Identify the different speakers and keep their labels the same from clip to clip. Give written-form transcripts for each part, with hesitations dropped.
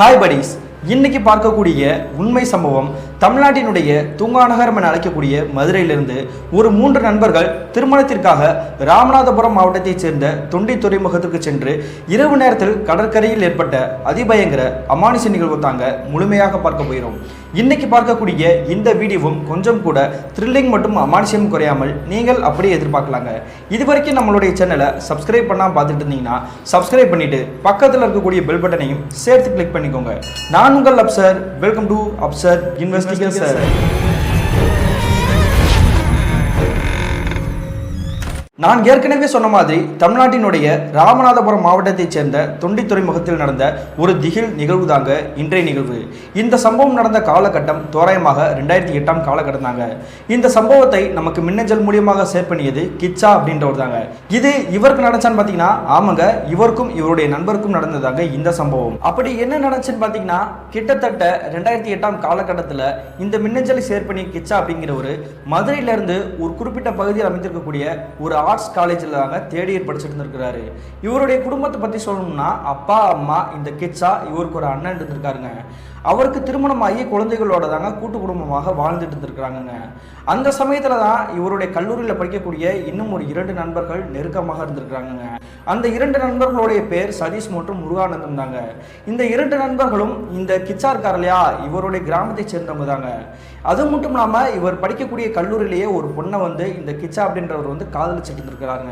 Speaker 1: Hi buddies, இன்னைக்கு பார்க்கக்கூடிய உண்மை சம்பவம் தமிழ்நாட்டினுடைய தூங்காநகரம் என அழைக்கக்கூடிய மதுரையிலிருந்து ஒரு 3 நண்பர்கள் திருமணத்திற்காக ராமநாதபுரம் மாவட்டத்தைச் சேர்ந்த தொண்டி துறைமுகத்திற்கு சென்று இரவு நேரத்தில் கடற்கரையில் ஏற்பட்ட அதிபயங்கர அமானுஷ நிகழ்வு தாங்க முழுமையாக பார்க்க போகிறோம். இன்னைக்கு பார்க்கக்கூடிய இந்த வீடியோவும் கொஞ்சம் கூட த்ரில்லிங் மற்றும் அமானுஷம் குறையாமல் நீங்கள் அப்படியே எதிர்பார்க்கலாங்க. இதுவரைக்கும் நம்மளுடைய சேனலை சப்ஸ்கிரைப் பண்ணாமல் பார்த்துட்டு இருந்தீங்கன்னா சப்ஸ்கிரைப் பண்ணிட்டு பக்கத்தில் இருக்கக்கூடிய பெல் பட்டனையும் சேர்த்து கிளிக் பண்ணிக்கோங்க. நான் உங்கள் Afsar. Welcome to Afsar investigation. நான் ஏற்கனவே சொன்ன மாதிரி தமிழ்நாட்டினுடைய ராமநாதபுரம் மாவட்டத்தைச் சேர்ந்த தொண்டி துறைமுகத்தில் நடந்த ஒரு திகில் நிகழ்வு தாங்க இன்றைய நிகழ்வு. இந்த சம்பவம் நடந்த காலகட்டம் தோராயமாக 2008 காலகட்டம் தாங்க. இந்த சம்பவத்தை நமக்கு மின்னஞ்சல் மூலியமாக ஷேர் பண்ணியது கிச்சா அப்படின்றவர் தாங்க. இது இவருக்கு நடந்துச்சான்னு பார்த்தீங்கன்னா ஆமாங்க, இவருக்கும் இவருடைய நண்பருக்கும் நடந்ததாங்க இந்த சம்பவம். அப்படி என்ன நடந்துச்சுன்னு பார்த்தீங்கன்னா கிட்டத்தட்ட 2008 காலகட்டத்தில் இந்த மின்னஞ்சலை ஷேர் பண்ணி கிச்சா அப்படிங்கிறவர் மதுரையிலிருந்து ஒரு குறிப்பிட்ட பகுதியில் அமைந்திருக்கக்கூடிய ஒரு ஆர்ட்ஸ் காலேஜில் தாங்க தேர்ட் இயர் படிச்சுட்டு இருந்திருக்கிறாரு. இவருடைய குடும்பத்தை பற்றி சொல்லணும்னா அப்பா அம்மா, இந்த கிட்ஸா, இவருக்கு ஒரு அண்ணன் இருந்திருக்காருங்க. அவருக்கு திருமணமாகி குழந்தைகளோட தாங்க கூட்டு குடும்பமாக வாழ்ந்துட்டு இருந்திருக்கிறாங்க. அந்த சமயத்தில் தான் இவருடைய கல்லூரியில் படிக்கக்கூடிய இன்னும் ஒரு 2 நண்பர்கள் நெருக்கமாக இருந்திருக்கிறாங்க. அந்த 2 நண்பர்களுடைய பேர் சதீஷ் மற்றும் முருகானந்தம் தாங்க. இந்த 2 நண்பர்களும் இந்த கிச்சா இருக்கார் இல்லையா, இவருடைய கிராமத்தை சேர்ந்தவங்க தாங்க. அது மட்டும் இல்லாமல் இவர் படிக்கக்கூடிய கல்லூரியிலேயே ஒரு பொண்ணை வந்து இந்த கிச்சா அப்படின்றவர் வந்து காதலிச்சுட்டு இருந்திருக்கிறாங்க.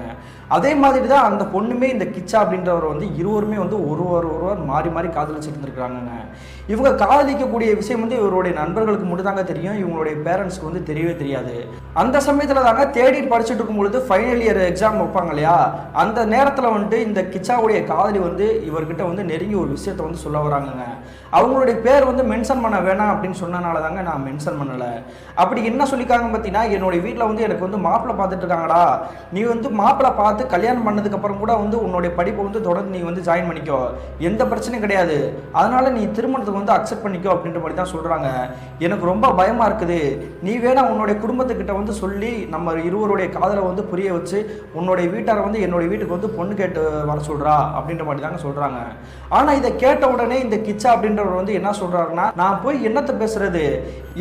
Speaker 1: அதே மாதிரி தான் அந்த பொண்ணுமே இந்த கிச்சா அப்படின்றவர் வந்து இருவருமே வந்து ஒருவர் மாறி மாறி காதலிச்சுட்டு இருந்திருக்கிறாங்க. இவங்க காதலிக்கக்கூடிய விஷயம் வந்து இவருடைய நண்பர்களுக்கு மட்டும் தாங்க தெரியும். இவங்களுடைய பேரண்ட்ஸ்க்கு வந்து தெரியவே தெரியாது. அந்த சமயத்தில் தாங்க தேர்ட் இயர் படிச்சுட்டு இருக்கும் பொழுது ஃபைனல் இயர் எக்ஸாம் வைப்பாங்க இல்லையா, அந்த நேரத்தில் வந்துட்டு இந்த கிச்சாவுடைய காதலி வந்து இவர்கிட்ட வந்து நெருங்கி ஒரு விஷயத்தை வந்து சொல்ல வராங்கங்க. அவங்களுடைய பேர் வந்து மென்ஷன் பண்ண வேணாம் அப்படின்னு சொன்னனால தாங்க நான் மென்ஷன் பண்ணலை. அப்படி என்ன சொல்லிக்காங்க பார்த்தீங்கன்னா, என்னுடைய வீட்டில் வந்து எனக்கு வந்து மாப்பிள்ளை பார்த்துட்டு இருக்காங்கடா, நீ வந்து மாப்பிள்ளை பார்த்து கல்யாணம் பண்ணதுக்கப்புறம் கூட வந்து உன்னுடைய படிப்பை வந்து தொடர்ந்து நீ வந்து ஜாயின் பண்ணிக்கோ, எந்த பிரச்சனையும் கிடையாது, அதனால நீ திருமணத்துக்கு வந்து அக்செப்ட் பண்ணிக்கோ அப்படின்ற மாதிரி தான் சொல்கிறாங்க. எனக்கு ரொம்ப பயமாக இருக்குது, நீ வேணா உன்னுடைய குடும்பத்துக்கிட்ட வந்து சொல்லி நம்ம இருவருடைய காதலை வந்து புரிய வச்சு உன்னுடைய வீட்டாரை வந்து என்னுடைய வீட்டுக்கு வந்து பொண்ணு கேட்டு வர சொல்கிறா அப்படின்ற மாதிரி தாங்க சொல்கிறாங்க. ஆனால் இதை கேட்ட உடனே இந்த கிச்சா அப்படின்றவர் வந்து என்ன சொல்கிறாருன்னா, நான் போய் என்னத்தை பேசுறது,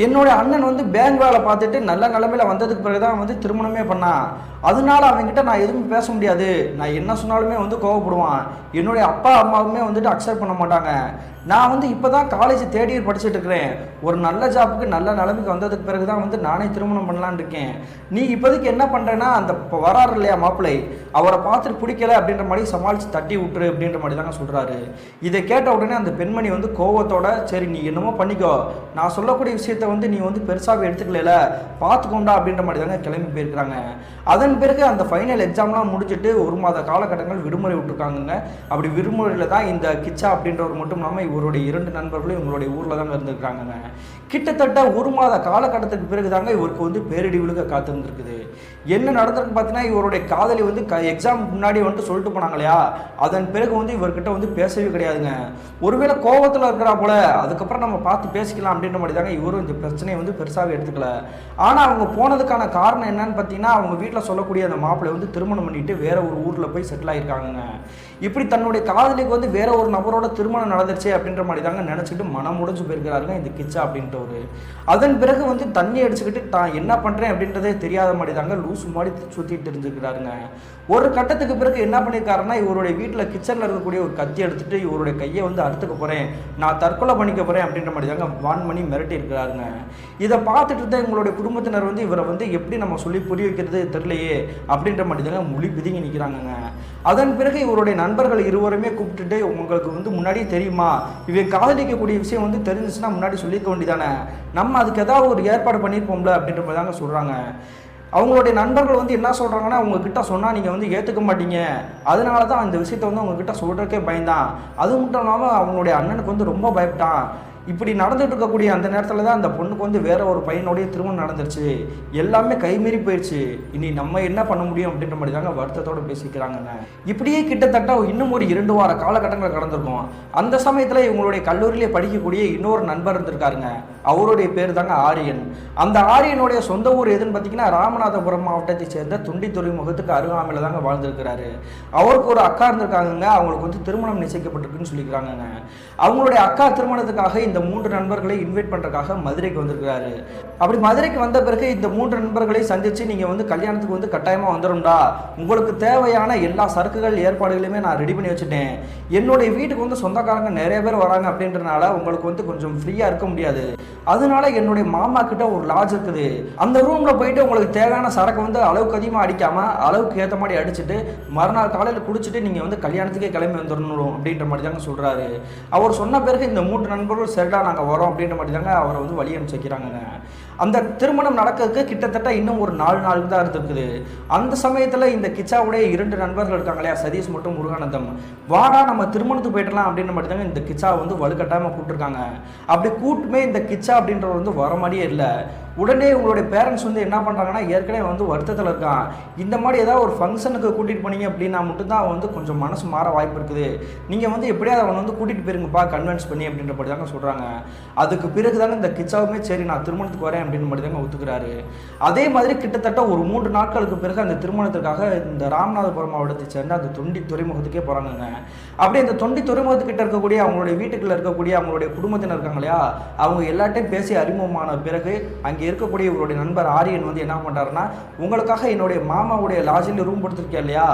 Speaker 1: என்னுடைய அண்ணன் வந்து பேங்க் வேலை பார்த்துட்டு நல்ல நிலைமையில வந்ததுக்கு பிறகுதான் வந்து திருமணமே பண்ணான், அதனால அவங்ககிட்ட நான் எதுவும் பேச முடியாது, நான் என்ன சொன்னாலுமே வந்து கோவப்படுவான், என்னுடைய அப்பா அம்மாவுமே வந்துட்டு அக்செப்ட் பண்ண மாட்டாங்க, நான் வந்து இப்போ தான் காலேஜ் தேர்ட் இயர் படிச்சுட்டு இருக்கிறேன், ஒரு நல்ல ஜாப்புக்கு நல்ல நிலைமைக்கு வந்ததுக்கு பிறகு தான் வந்து நானே திருமணம் பண்ணலான்னு இருக்கேன், நீ இப்போதைக்கு என்ன பண்ணுறேன்னா அந்த வராரு இல்லையா மாப்பிள்ளை, அவரை பார்த்துட்டு பிடிக்கல அப்படின்ற மாதிரி சமாளித்து தட்டி விட்டுரு அப்படின்ற மாதிரி தாங்க சொல்கிறாரு. இதை கேட்ட உடனே அந்த பெண்மணி வந்து கோவத்தோட, சரி நீ என்னமோ பண்ணிக்கோ, நான் சொல்லக்கூடிய விஷயத்த வந்து நீ வந்து பெருசாகவே எடுத்துக்கல, பார்த்துக்கோண்டா அப்படின்ற மாதிரி தாங்க கிளம்பி போயிருக்கிறாங்க. அதன் பிறகு அந்த ஃபைனல் எக்ஸாம்லாம் முடிச்சுட்டு 1 மாத காலகட்டங்கள் விடுமுறை விட்டுருக்காங்க. அப்படி விடுமுறையில் தான் இந்த கிச்சா அப்படின்றவர் மட்டும் இல்லாமல் இவருடைய 2 நண்பர்களும் இவங்களுடைய ஊரில் தாங்க இருந்திருக்காங்க. கிட்டத்தட்ட 1 மாத காலகட்டத்துக்கு பிறகு தாங்க இவருக்கு வந்து பேரிடி விழுக காத்திருந்துருக்குது. என்ன நடந்திருக்கு பார்த்தீங்கன்னா, இவருடைய காதலி வந்து எக்ஸாம் முன்னாடி வந்துட்டு சொல்லிட்டு போனாங்க இல்லையா, அதன் பிறகு வந்து இவர்கிட்ட வந்து பேசவே கிடையாதுங்க. ஒருவேளை கோபத்தில் இருக்கிறா போல, அதுக்கப்புறம் நம்ம பார்த்து பேசிக்கலாம் அப்படின்ற மாதிரி தாங்க இவரும் இந்த பிரச்சனையை வந்து பெருசாகவே எடுத்துக்கல. ஆனால் அவங்க போனதுக்கான காரணம் என்னன்னு பார்த்தீங்கன்னா, அவங்க வீட்டில் சொல்லக்கூடிய அந்த மாப்பிள்ளை வந்து திருமணம் பண்ணிட்டு வேற ஒரு ஊரில் போய் செட்டில் ஆகியிருக்காங்க. இப்படி தன்னுடைய காதலிக்கு வந்து வேற ஒரு நபரோட திருமணம் நடந்துருச்சு அப்படின்ற மாதிரி தாங்க நினச்சிட்டு மனம் உடைஞ்சு போயிருக்கிறாருங்க இந்த கிச்சா அப்படின்றவர். அதன் பிறகு வந்து தண்ணி அடிச்சுக்கிட்டு தான் என்ன பண்ணுறேன் அப்படின்றதே தெரியாத மாதிரி தாங்க லூசு மாதிரி சுற்றிட்டு இருந்துக்கிறாருங்க. ஒரு கட்டத்துக்கு பிறகு என்ன பண்ணியிருக்காருன்னா, இவருடைய வீட்டில் கிச்சனில் இருக்கக்கூடிய ஒரு கத்தி எடுத்துட்டு இவருடைய கையை வந்து அறுத்துக்க போகிறேன், நான் தற்கொலை பண்ணிக்க போகிறேன் அப்படின்ற மாதிரி தாங்க வான் பண்ணி மிரட்டி இருக்கிறாருங்க. இதை பார்த்துட்டு தான் எங்களுடைய குடும்பத்தினர் வந்து இவரை வந்து எப்படி நம்ம சொல்லி புரிய வைக்கிறது தெரியலையே அப்படின்ற மாதிரி தாங்க மொழி பிதுங்கி நிற்கிறாங்க. அதன் பிறகு இவருடைய நண்பர்கள் இருவருமே கூப்பிட்டுட்டு, உங்களுக்கு வந்து முன்னாடியே தெரியுமா, இவன் காதலிக்கக்கூடிய விஷயம் வந்து தெரிஞ்சிச்சுன்னா முன்னாடி சொல்லிக்க வேண்டியதானே, நம்ம அதுக்கு ஏதாவது ஒரு ஏற்பாடு பண்ணியிருப்போம்ல அப்படின்ற மாதிரி தாங்க சொல்கிறாங்க. அவங்களுடைய நண்பர்கள் வந்து என்ன சொல்கிறாங்கன்னா, உங்ககிட்ட சொன்னால் நீங்கள் வந்து ஏற்றுக்க மாட்டீங்க, அதனால தான் அந்த விஷயத்த வந்து உங்ககிட்ட சொல்கிறதுக்கே பயந்தான், அது மட்டும் இல்லாமல் அவங்களுடைய அண்ணனுக்கு வந்து ரொம்ப பயப்பட்டான், இப்படி நடந்துட்டு இருக்கக்கூடிய அந்த நேரத்தில் தான் அந்த பொண்ணுக்கு வந்து வேற ஒரு பையனுடைய திருமணம் நடந்துருச்சு, எல்லாமே கைமீறி போயிடுச்சு, இனி நம்ம என்ன பண்ண முடியும் அப்படின்ற மாதிரி தாங்க வருத்தத்தோடு பேசிக்கிறாங்கங்க. இப்படியே கிட்டத்தட்ட இன்னும் ஒரு 2 வார காலகட்டங்கள் கடந்திருக்கும். அந்த சமயத்தில் இவங்களுடைய கல்லூரியிலே படிக்கக்கூடிய இன்னொரு நண்பர் இருந்திருக்காருங்க. அவருடைய பேர் தாங்க ஆரியன். அந்த ஆரியனுடைய சொந்த ஊர் எதுன்னு பார்த்தீங்கன்னா ராமநாதபுரம் மாவட்டத்தை சேர்ந்த துண்டி துறைமுகத்துக்கு அருகாமையில் தாங்க வாழ்ந்திருக்கிறாரு. அவருக்கு ஒரு அக்கா இருந்திருக்காங்க. அவங்களுக்கு வந்து திருமணம் நிச்சயிக்கப்பட்டிருக்குன்னு சொல்லிக்கிறாங்க. அவங்களுடைய அக்கா திருமணத்துக்காக இந்த 3 நண்பர்களை இன்வைட் பண்ணுறதுக்காக மதுரைக்கு வந்திருக்கிறாரு. அப்படி மதுரைக்கு வந்த பிறகு இந்த 3 நண்பர்களை சந்தித்து நீங்கள் வந்து கல்யாணத்துக்கு வந்து கட்டாயமாக வந்துடும்டா, உங்களுக்கு தேவையான எல்லா சரக்குகள் ஏற்பாடுகளையுமே நான் ரெடி பண்ணி வச்சுட்டேன், என்னுடைய வீட்டுக்கு வந்து சொந்தக்காரங்க நிறைய பேர் வராங்க அப்படின்றனால உங்களுக்கு வந்து கொஞ்சம் ஃப்ரீயாக இருக்க முடியாது, அதனால என்னுடைய மாமா கிட்ட ஒரு லாட்ஜ் இருக்குது, அந்த ரூமில் போயிட்டு உங்களுக்கு தேவையான சரக்கு வந்து அளவுக்கு அதிகமாக அடிக்காமல் அளவுக்கு ஏற்ற மாதிரி அடிச்சுட்டு மறுநாள் காலையில் குடிச்சிட்டு நீங்கள் வந்து கல்யாணத்துக்கே கிளம்பி வந்துடணும் அப்படின்ற மாதிரி தாங்க சொல்கிறாரு. அவர் சொன்ன பிறகு இந்த 3 நண்பர்கள் சரிடா நாங்கள் வரோம் அப்படின்ற மாதிரி தாங்க அவரை வந்து வழி அனுப்பிச்சு வைக்கிறாங்க. அந்த திருமணம் நடக்கிறதுக்கு கிட்டத்தட்ட இன்னும் ஒரு 4 நாளுக்கு தான் இருந்திருக்குது. அந்த சமயத்தில் இந்த கிச்சாவுடைய 2 நண்பர்கள் இருக்காங்க இல்லையா, சதீஷ் மற்றும் முருகானந்தம், வாடா நம்ம திருமணத்துக்கு போயிடலாம் அப்படின்ற மாதிரி தாங்க இந்த கிச்சா வந்து வலுக்கட்டாயமாக கூப்பிட்டுருக்காங்க. அப்படி கூட்டுமே இந்த கிச்சா அப்படின்றவர் வந்து வர மாதிரியே இல்லை. உடனே உங்களுடைய பேரண்ட்ஸ் வந்து என்ன பண்ணுறாங்கன்னா, ஏற்கனவே வந்து வருத்தத்தில் இருக்கான், இந்த மாதிரி ஏதாவது ஒரு ஃபங்க்ஷனுக்கு கூட்டிகிட்டு போனீங்க அப்படின்னா மட்டும்தான் அவன் வந்து கொஞ்சம் மனசு மாற வாய்ப்பு இருக்குது, நீங்கள் வந்து எப்படியாவது அவனை வந்து கூட்டிகிட்டு போயிருங்கப்பா கன்வின்ஸ் பண்ணி அப்படின்ற மாதிரி தாங்க சொல்கிறாங்க. அதுக்கு பிறகு தானே இந்த கிச்சாவுமே சரி நான் திருமணத்துக்கு வரேன் அப்படின்னு மாதிரி தாங்க ஒத்துக்கிறாரு. அதே மாதிரி கிட்டத்தட்ட ஒரு 3 நாட்களுக்கு பிறகு அந்த திருமணத்திற்காக இந்த ராமநாதபுரம் மாவட்டத்தை சேர்ந்த அந்த தொண்டி துறைமுகத்துக்கே போகிறாங்க. அப்படி அந்த தொண்டி துறைமுகத்துக்கிட்ட இருக்கக்கூடிய அவங்களுடைய வீட்டுக்குள்ள இருக்கக்கூடிய அவங்களுடைய குடும்பத்தினர் இருக்காங்க இல்லையா, அவங்க எல்லாட்டையும் பேசி அறிமுகமான பிறகு அங்கே இருக்கக்கூடிய இவருடைய நண்பர் ஆரியன் வந்து என்ன பண்ணுறாருன்னா, உங்களுக்காக என்னுடைய மாமாவுடைய லாட்ஜில் ரூம் கொடுத்துருக்கேன் இல்லையா,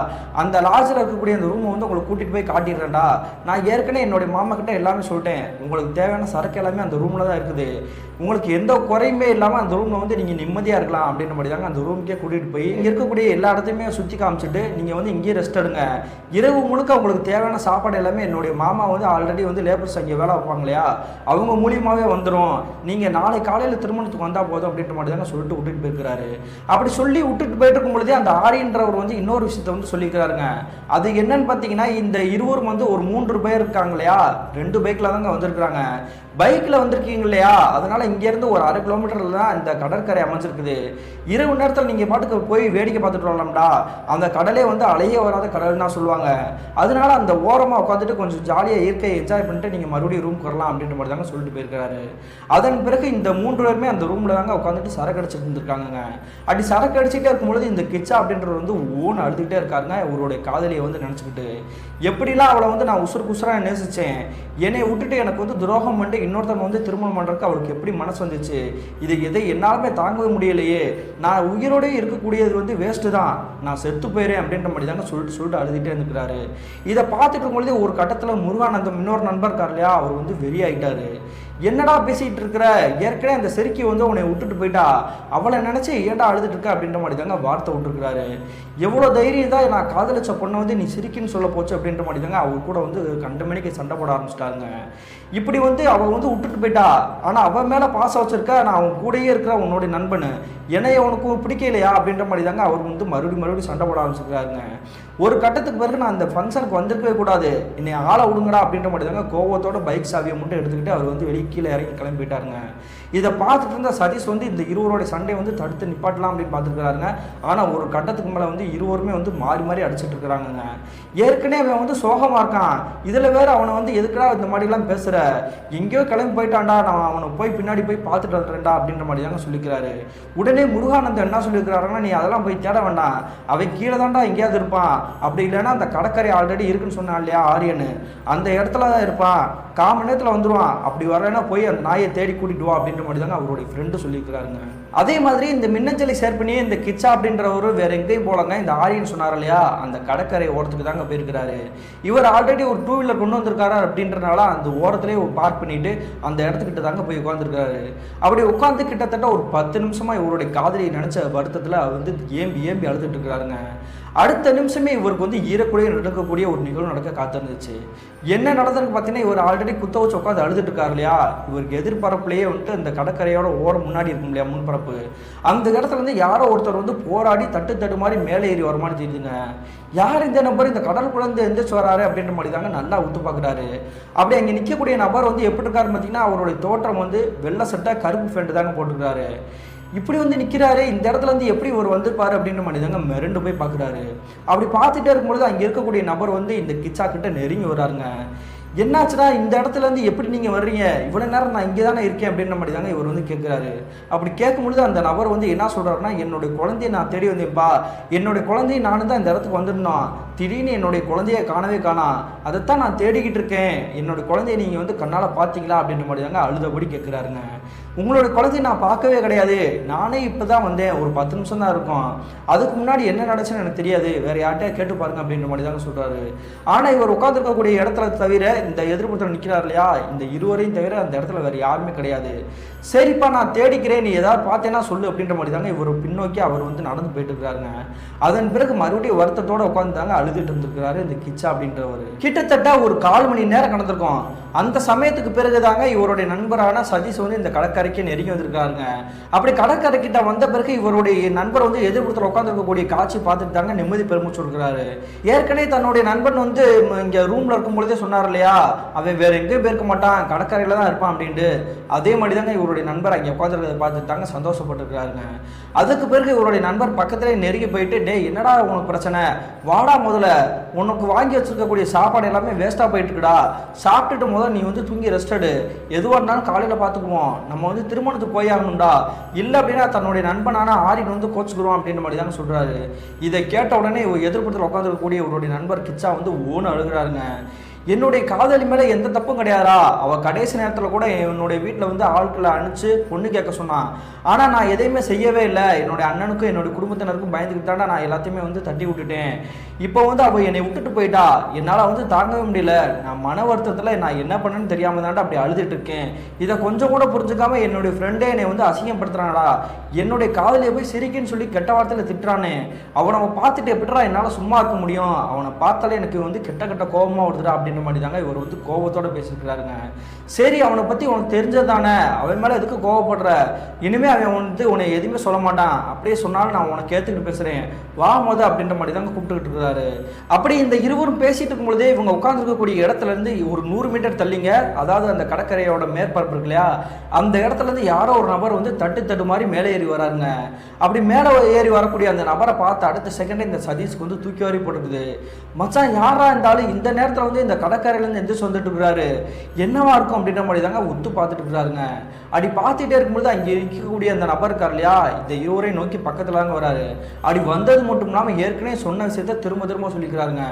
Speaker 1: அந்த லாட்ஜில் இருக்கக்கூடிய அந்த ரூமை வந்து உங்களுக்கு கூட்டிகிட்டு போய் காட்டிடுறேன்டா, நான் ஏற்கனவே என்னுடைய மாமா கிட்ட எல்லாமே சொல்லிட்டேன், உங்களுக்கு தேவையான சரக்கு எல்லாமே அந்த ரூமில் தான் இருக்குது, உங்களுக்கு எந்த குறையுமே இல்லாமல் அந்த ரூமில் வந்து நீங்கள் நிம்மதியாக இருக்கலாம் அப்படின்ற மாதிரி தாங்க அந்த ரூமுக்கே கூட்டிகிட்டு போய் இங்கே இருக்கக்கூடிய எல்லா இடத்தையுமே சுற்றி காமிச்சிட்டு நீங்கள் வந்து இங்கேயே ரெஸ்ட் எடுங்க, இரவு முழுக்க உங்களுக்கு தேவையான சாப்பாடு எல்லாமே என்னுடைய மாமா வந்து ஆல்ரெடி வந்து லேபர்ஸ் அங்கே வேலை வைப்பாங்க இல்லையா, அவங்க மூலியமாகவே வந்துடும், நீங்கள் நாளை காலையில் திருமணத்துக்கு வந்தால் போதும் அப்படின்ற மாதிரி தாங்க சொல்லிட்டு விட்டுட்டு போயிருக்கிறாரு. அப்படி சொல்லி விட்டுட்டு போயிட்டு இருக்கும் பொழுதே அந்த ஆரியன்றவர் வந்து இன்னொரு விஷயத்தை வந்து சொல்லியிருக்கிறாருங்க. அது என்னன்னு பார்த்தீங்கன்னா, இந்த இருவரும் வந்து ஒரு 3 பேர் இருக்காங்க இல்லையா, 2 பைக்கில் தாங்க வந்திருக்கிறாங்க. பைக்கில் வந்திருக்கீங்க இல்லையா, அதனால் இங்கேருந்து ஒரு 1/2 கிலோமீட்டரில் தான் இந்த கடற்கரை அமைஞ்சிருக்குது. இரவு நேரத்தில் நீங்கள் பாட்டுக்கு போய் வேடிக்கை பார்த்துட்டு வரலாம்டா, அந்த கடலே வந்து அலையே வராத கடல் தான் சொல்லுவாங்க, அதனால அந்த ஓரமாக உட்காந்துட்டு கொஞ்சம் ஜாலியாக இயற்கையை என்ஜாய் பண்ணிட்டு நீங்கள் மறுபடியும் ரூமுக்கு வரலாம் அப்படின்ற மாதிரி தாங்க சொல்லிட்டு போயிருக்கிறாரு. அதன் பிறகு இந்த 3 பேருமே அந்த ரூமில் தாங்க உட்காந்துட்டு சரக்கு அடிச்சுட்டு இருந்திருக்காங்க. அப்படி சரக்கு அடிச்சுட்டே இருக்கும்பொழுது இந்த கிச்சா அப்படின்றவர் வந்து ஓன் அழுதுகிட்டே இருக்காருங்க. இவருடைய காதலியை வந்து நினச்சிக்கிட்டு, எப்படிலாம் அவளை வந்து நான் உசுருக்கு உசுராக நேசித்தேன், என்னை விட்டுட்டு எனக்கு வந்து துரோகம் பண்ணிட்டு இன்னொருத்தவங்க வந்து திருமணம் பண்ணுறதுக்கு அவருக்கு எப்படி மனசு வந்துச்சு, இதை என்னாலுமே தாங்கவே முடியலையே, நான் உயிரோடே இருக்கக்கூடியது வந்து வேஸ்ட்டு தான், நான் செத்து போயிறேன் அப்படின்ற மாதிரி தாங்க சொல்லிட்டு அழுதுகிட்டே இருந்துக்கிறாரு. இதை பார்த்துட்டு இருக்கும்பொழுது ஒரு கட்டத்தில் முருகானந்தம் இன்னொரு நண்பர் இருக்கார் இல்லையா, அவர் வந்து வெறி ஆகிட்டாரு. என்னடா பேசிகிட்டு இருக்கிற, ஏற்கனவே அந்த செருக்கி வந்து உன்னை விட்டுட்டு போயிட்டா, அவளை நினச்சி ஏன்டா அழுதுட்டு இருக்க அப்படின்ற மாதிரி தாங்க வார்த்தை விட்டுருக்கிறாரு. எவ்வளோ தைரியம் தான் நான் காதலிச்ச பொண்ணை வந்து நீ சிரிக்கின்னு சொல்ல போச்சு அப்படின்ற மாதிரி தாங்க அவர் கூட வந்து கண்ட மணிக்கு சண்டை போட ஆரம்பிச்சிட்டாங்க. இப்படி வந்து அவள் வந்து விட்டுட்டு போயிட்டா, ஆனால் அவன் மேலே பாசம் வச்சிருக்க, நான் அவன் கூடயே இருக்கிற உன்னுடைய நண்பனு, என்னைய உனக்கு பிடிக்கலையா அப்படின்ற மாதிரி தாங்க அவர் வந்து மறுபடியும் சண்டை போட ஆரம்பிச்சிருக்காருங்க. ஒரு கட்டத்துக்கு பிறகு நான் அந்த ஃபங்க்ஷனுக்கு வந்திருக்கவே கூடாது, என்னை ஆளை விடுங்கடா அப்படின்ற மாதிரி தாங்க கோவத்தோட பைக் சாவியை மட்டும் எடுத்துக்கிட்டு அவர் வந்து வெளியே கீழே இறங்கி கிளம்பி போயிட்டாருங்க. இதை பார்த்துட்டு இருந்த சதீஷ் வந்து இந்த இருவருடைய சண்டையை வந்து தடுத்து நிப்பாட்டலாம் அப்படின்னு பார்த்துருக்காருங்க. ஆனால் ஒரு கட்டத்துக்கு மேலே வந்து இருவருமே வந்து மாறி மாறி அடிச்சுட்டு இருக்கிறாங்க. ஏற்கனவே அவன் வந்து சோகமாக இருக்கான், இதில் வேறு அவனை வந்து எதுக்குடா இந்த மாதிரிலாம் பேசுகிற, எங்கேயோ கிளம்பி போயிட்டான்டா, நான் அவனை போய் பின்னாடி போய் பார்த்துட்டு வந்துட்டேன்டா அப்படின்ற மாதிரி தாங்க சொல்லிக்கிறாரு. உடனே முருகானந்தம் என்ன சொல்லியிருக்கிறாருன்னா, நீ அதெல்லாம் போய் தேட வேண்டாம், அவன் கீழே தான்டா எங்கேயாவது இருப்பான், அப்படி இல்லைன்னா அந்த கடற்கரை ஆல்ரெடி இருக்குன்னு சொன்னான் இல்லையா ஆரியனு, அந்த இடத்துல தான் இருப்பான், 1/4 மணி நேரத்தில் வந்துடுவான், அப்படி வரலைன்னா போய் அந்த நாயை தேடி கூட்டிட்டு வா அப்படின்ற மாதிரி தாங்க அவருடைய ஃப்ரெண்டு சொல்லியிருக்கிறாருங்க. அதே மாதிரி இந்த மின்னஞ்சலை ஷேர் பண்ணி இந்த கிச்சா அப்படின்றவரு வேற எங்கேயும் போலங்க, இந்த ஆரியன் சொன்னார் இல்லையா, அந்த கடற்கரை ஓரத்துக்கு தாங்க போயிருக்கிறாரு. இவர் ஆல்ரெடி ஒரு 2 வீலர் கொண்டு வந்திருக்காரு அப்படின்றனால அந்த ஓரத்துலேயே பார்க் பண்ணிட்டு அந்த இடத்துக்கிட்ட தாங்க போய் உட்காந்துருக்காரு. அப்படி உட்காந்து கிட்டத்தட்ட ஒரு 10 நிமிஷமா இவருடைய காதலியை நினைச்ச வருத்தத்தில் வந்து ஏம்பி அழுதுட்டு இருக்கிறாருங்க. அடுத்த நிமிஷமே இவருக்கு வந்து ஈரக்குறைய நடக்கக்கூடிய ஒரு நிகழ்வு நடக்க காத்திருந்துச்சு. என்ன நடந்ததுன்னு பார்த்தீங்கன்னா, இவர் ஆல்ரெடி குத்த வச்சு உட்காந்து அழுதுட்டு இருக்காரு இல்லையா, இவருக்கு எதிர்பரப்புலேயே வந்துட்டு அந்த கடற்கரையோட ஓரம் முன்னாடி இருக்கும் இல்லையா முன்பரப்பு, அந்த இடத்துல வந்து யாரோ ஒருத்தர் வந்து போராடி தட்டு மாதிரி மேலே ஏறி வருமானு தெரியுதுங்க. யார் இந்த நபர் இந்த கடலுக்குள்ளேருந்து எந்திரிச்சு வராரு அப்படின்ற மாதிரி தாங்க நல்லா உத்து பார்க்குறாரு. அப்படி அங்கே நிற்கக்கூடிய நபர் வந்து எப்படி இருக்காருன்னு பார்த்தீங்கன்னா, அவருடைய தோற்றம் வந்து வெள்ளை சட்டை கருப்பு ஃபேண்ட் தாங்க போட்டுருக்காரு. இப்படி வந்து நிற்கிறாரு, இந்த இடத்துல வந்து எப்படி ஒரு வந்திருப்பாரு அப்படின்ற மாதிரி தாங்க மிரண்டு போய் பார்க்குறாரு. அப்படி பார்த்துட்டே இருக்கும்பொழுது அங்கே இருக்கக்கூடிய நபர் வந்து இந்த கிச்சா கிட்ட நெருங்கி வராருங்க. என்னாச்சுன்னா, இந்த இடத்துல இருந்து எப்படி நீங்கள் வர்றீங்க, இவ்வளோ நேரம் நான் இங்கே தானே இருக்கேன் அப்படின்ற மாதிரி தாங்க இவர் வந்து கேட்குறாரு. அப்படி கேட்கும்பொழுது அந்த நபர் வந்து என்ன சொல்கிறாருன்னா, என்னுடைய குழந்தைய நான் தேடி வந்தேன்ப்பா, என்னுடைய குழந்தைய நானும் தான் இந்த இடத்துக்கு வந்திருந்தோம், திடீர்னு என்னுடைய குழந்தைய காணவே காணோம், அதைத்தான் நான் தேடிக்கிட்டு இருக்கேன், என்னுடைய குழந்தைய நீங்கள் வந்து கண்ணால் பார்த்தீங்களா அப்படின்ற மாதிரி தாங்க அழுதபடி கேட்குறாருங்க. உங்களோட குழந்தைய நான் பார்க்கவே கிடையாது, நானே இப்போ தான் வந்தேன், ஒரு 10 நிமிஷம் தான் இருக்கும், அதுக்கு முன்னாடி என்ன நடந்துச்சுன்னு எனக்கு தெரியாது, வேறு யார்கிட்டயா கேட்டு பாருங்க அப்படின்ற மாதிரி தாங்க சொல்கிறாரு. ஆனால் இவர் உட்காந்துருக்கக்கூடிய இடத்துல தவிர இந்த எதிர்ப்புறத்தில் நிற்கிறார் இல்லையா, இந்த இருவரையும் தவிர அந்த இடத்துல வேறு யாருமே கிடையாது. சரிப்பா நான் தேடிக்கிறேன், நீ ஏதாவது பார்த்தேன்னா சொல்லு அப்படின்ற மாதிரி தாங்க இவர் பின்னோக்கி அவர் வந்து நடந்து போயிட்டு இருக்கிறாருங்க. அதன் பிறகு மறுபடியும் வருத்தத்தோடு உட்காந்துதாங்க அழுதுட்டு இருந்திருக்கிறாரு இந்த கிச்சா அப்படின்றவர். கிட்டத்தட்ட ஒரு 1/4 மணி நேரம் கடந்திருக்கும். அந்த சமயத்துக்கு பிறகு தாங்க இவருடைய நண்பரான சதீஷ் வந்து இந்த கடற்கரைக்கு நெருங்கி வந்திருக்காருங்க. அப்படி கடற்கரைக்கிட்ட வந்த பிறகு இவருடைய நண்பர் வந்து எதிர்ப்புறத்தில் உட்காந்துருக்கக்கூடிய காட்சி பார்த்துட்டு தாங்க நிம்மதி பெருமூச்சு கொடுக்குறாரு. ஏற்கனவே தன்னுடைய நண்பன் வந்து இங்கே ரூமில் இருக்கும் பொழுதே சொன்னார் இல்லையா, அவன் வேறு எங்கேயும் போயிருக்க மாட்டான், கடற்கரையில் தான் இருப்பான் அப்படின்ட்டு. அதே மாதிரி தாங்க இவருடைய நண்பர் அங்கே உட்காந்துருக்கிறத பார்த்துட்டு தாங்க சந்தோஷப்பட்டுருக்காருங்க. அதுக்கு பிறகு இவருடைய நண்பர் பக்கத்துலேயே நெருங்கி போயிட்டு, டே என்னடா உனக்கு பிரச்சனை, வாடா முதல்ல, உனக்கு வாங்கி வச்சிருக்கக்கூடிய சாப்பாடு எல்லாமே வேஸ்ட்டாக போயிட்டு இருக்குடா, சாப்பிட்டுட்டு முதல்ல நீ வந்து தூங்கி ரெஸ்ட் எடு, எதுவாக இருந்தாலும் காலையில் பார்த்துக்குவோம், நம்ம வந்து திருமணத்துக்கு போய் ஆகணும்டா, இல்லை அப்படின்னா தன்னுடைய நண்பனான ஆரின் வந்து கோச்சுக்குருவோம் அப்படின்ற மாதிரி தாங்க சொல்கிறாரு. இதை கேட்ட உடனே எதிர்ப்புறத்தில் உட்காந்துருக்கக்கூடிய இவருடைய நண்பர் கிச்சா வந்து ஓன்னு அழுகிறாருங்க. என்னுடைய காதலி மேலே எந்த தப்பும் கிடையாதா, அவள் கடைசி நேரத்தில் கூட என்னுடைய வீட்டில் வந்து ஆட்களை அனுப்பிச்சு பொண்ணு கேட்க சொன்னான், ஆனால் நான் எதையுமே செய்யவே இல்லை, என்னுடைய அண்ணனுக்கும் என்னுடைய குடும்பத்தினருக்கும் பயந்துக்கிட்டு தாண்டா நான் எல்லாத்தையுமே வந்து தட்டி விட்டுட்டேன். இப்போ வந்து அவள் என்னை விட்டுட்டு போயிட்டா, என்னால் வந்து தாங்கவே முடியல, நான் மன வருத்தத்தில் நான் என்ன பண்ணேன்னு தெரியாமல் தாண்டா அப்படி அழுதுட்டு இருக்கேன். இதை கொஞ்சம் கூட புரிஞ்சுக்காம என்னுடைய ஃப்ரெண்டே என்னை வந்து அசிங்கப்படுத்துறானடா, என்னுடைய காதலியை போய் சிரிக்குன்னு சொல்லி கெட்ட வார்த்தையில் திட்டுறானே, அவனை பார்த்துட்டு எப்படிடா என்னால் சும்மா இருக்க முடியும், அவனை பார்த்தாலே எனக்கு வந்து கெட்ட கோபமாக வருதுடா அப்படின்னு மாதிரி தாங்க இவர் வந்து கோபத்தோட பேசியிருக்கிறாருங்க. சரி அவனை பற்றி உனக்கு தெரிஞ்சது தானே, அவன் மேலே எதுக்கு கோவப்படுற, இனிமேல் அவன் வந்து உன்னை எதுவுமே சொல்ல மாட்டான், அப்படியே சொன்னாலும் நான் உனக்கு ஏற்றுக்கிட்டு பேசுகிறேன், வா மோத அப்படின்ற மாதிரி தாங்க கூப்பிட்டுக்கிட்டு இருக்கிறாரு. அப்படி இந்த இருவரும் பேசிட்டு இருக்கும் பொழுதே இவங்க உட்காந்துருக்கக்கூடிய இடத்துல இருந்து ஒரு 100 மீட்டர் தள்ளிங்க, அதாவது அந்த கடற்கரையோட மேற்பரப்பு இருக்கு இல்லையா, அந்த இடத்துல இருந்து யாரோ ஒரு நபர் வந்து தட்டு மாதிரி மேலே ஏறி வராருங்க. அப்படி மேலே ஏறி வரக்கூடிய அந்த நபரை பார்த்து அடுத்த செகண்டே இந்த சதீஷ்க்கு வந்து தூக்கி வாரி போட்டுக்குது. மச்சான் யாரா இருந்தாலும் இந்த நேரத்தில் வந்து இந்த கடற்கரையிலேருந்து எந்திரிச்சு வந்துட்டு இருக்கிறாரு, என்னவா இருக்கும் அப்படின்ற மாதிரி தாங்க ஒத்து பார்த்துட்டு இருக்கிறாருங்க. அப்படி பார்த்துட்டே இருக்கும்போது அங்கே இருக்கக்கூடிய அந்த நபர் இருக்கார் இல்லையா, இந்த இருவரையும் நோக்கி பக்கத்தில் தாங்க வராரு. அப்படி வந்தது மட்டும் இல்லாமல் ஏற்கனவே சொன்ன விஷயத்த திரும்ப சொல்லிக்கிறாருங்க.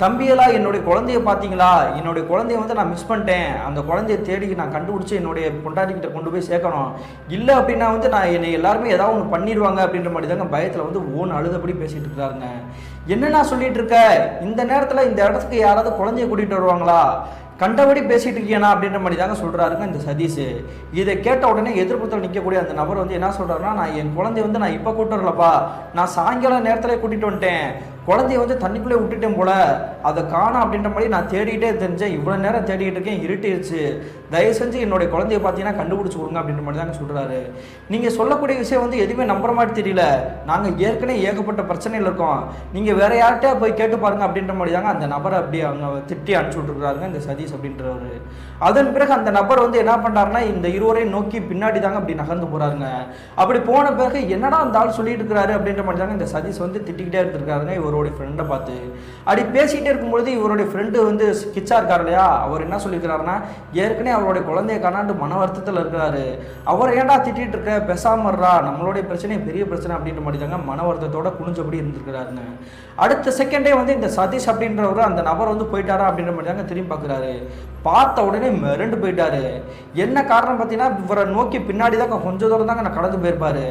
Speaker 1: தம்பியெல்லாம் என்னுடைய குழந்தைய பார்த்தீங்களா, என்னுடைய குழந்தைய வந்து நான் மிஸ் பண்ணிட்டேன், அந்த குழந்தைய தேடி நான் கண்டுபிடிச்சி என்னுடைய பொண்டாட்டிக்கிட்ட கொண்டு போய் சேர்க்கணும், இல்லை அப்படின்னா வந்து நான் என்னை எல்லாருமே ஏதாவது ஒன்று பண்ணிடுவாங்க அப்படின்ற மாதிரி தாங்க பயத்தில் வந்து ஓன் அழுதபடி பேசிகிட்டு இருக்கிறாருங்க. என்னன்னா சொல்லிட்டு இருக்க, இந்த நேரத்தில் இந்த இடத்துக்கு யாராவது குழந்தைய கூட்டிகிட்டு வருவாங்களா, கண்டபடி பேசிட்டு இருக்கீனா அப்படின்ற மாதிரி தாங்க சொல்கிறாருங்க இந்த சதீஷ். இதை கேட்ட உடனே எதிர்ப்புறத்தில் நிற்கக்கூடிய அந்த நபர் வந்து என்ன சொல்கிறாருன்னா, நான் என் குழந்தைய வந்து நான் இப்போ கூட்டு வரலப்பா, நான் சாயங்காலம் நேரத்தில் கூட்டிகிட்டு வந்துட்டேன், குழந்தைய வந்து தண்ணிக்குள்ளே விட்டுட்டேன் போல, அதை காணோம் அப்படின்ற மாதிரி நான் தேடிக்கிட்டே தெரிஞ்சேன், இவ்வளோ நேரம் தேடிக்கிட்டு இருக்கேன், இருட்டிடுச்சு, தயவு செஞ்சு என்னுடைய குழந்தைய பார்த்தீங்கன்னா கண்டுபிடிச்சி கொடுங்க அப்படின்ற மாதிரி தாங்க சொல்கிறாரு. நீங்கள் சொல்லக்கூடிய விஷயம் வந்து எதுவுமே நம்புற மாதிரி தெரியல, நாங்கள் ஏற்கனவே ஏகப்பட்ட பிரச்சனையில் இருக்கோம், நீங்கள் வேற யார்கிட்டயா போய் கேட்டு பாருங்க அப்படின்ற மாதிரி தாங்க அந்த நபரை அப்படியே அவங்க திட்டி அனுப்பிச்சு விட்டுருக்காருங்க இந்த சதீஷ் அப்படின்றவர். அதன் பிறகு அந்த நபர் வந்து என்ன பண்ணுறாருன்னா, இந்த இருவரையும் நோக்கி பின்னாடி தாங்க அப்படி நகர்ந்து போகிறாருங்க. அப்படி போன பிறகு என்னடா அந்த ஆள் சொல்லிட்டு இருக்கிறாரு அப்படின்ற மாதிரி தாங்க இந்த சதீஷ் வந்து திட்டிக்கிட்டே இருந்திருக்காருங்க இவருடைய ஃப்ரெண்டை பார்த்து. அப்படி பேசிகிட்டே இருக்கும்பொழுது இவருடைய ஃப்ரெண்டு வந்து கிச்சா இருக்கார் இல்லையா, அவர் என்ன சொல்லியிருக்கிறாருன்னா, ஏற்கனவே அவருடைய குழந்தைய காணாண்டு மன வருத்தத்தில் இருக்கிறாரு, அவர் ஏன்டா திட்டிகிட்டு இருக்க, பெசாமர்றா, நம்மளுடைய பிரச்சனை பெரிய பிரச்சனை அப்படின்ற மாதிரி தாங்க மன வருத்தத்தோட குனிஞ்சபடி இருந்திருக்கிறாருங்க. அடுத்த செகண்டே வந்து இந்த சதீஷ் அப்படின்றவர் அந்த நபர் வந்து போயிட்டாரா அப்படின்ற மாதிரி தாங்க திரும்பி பார்க்குறாரு. பார்த்த உடனே மிரண்டு போயிட்டாரு. என்ன காரணம் பார்த்தீங்கன்னா, இவரை நோக்கி பின்னாடி தான் கொஞ்சம் தூரம் தாங்க நான் கடந்து போயிருப்பாரு.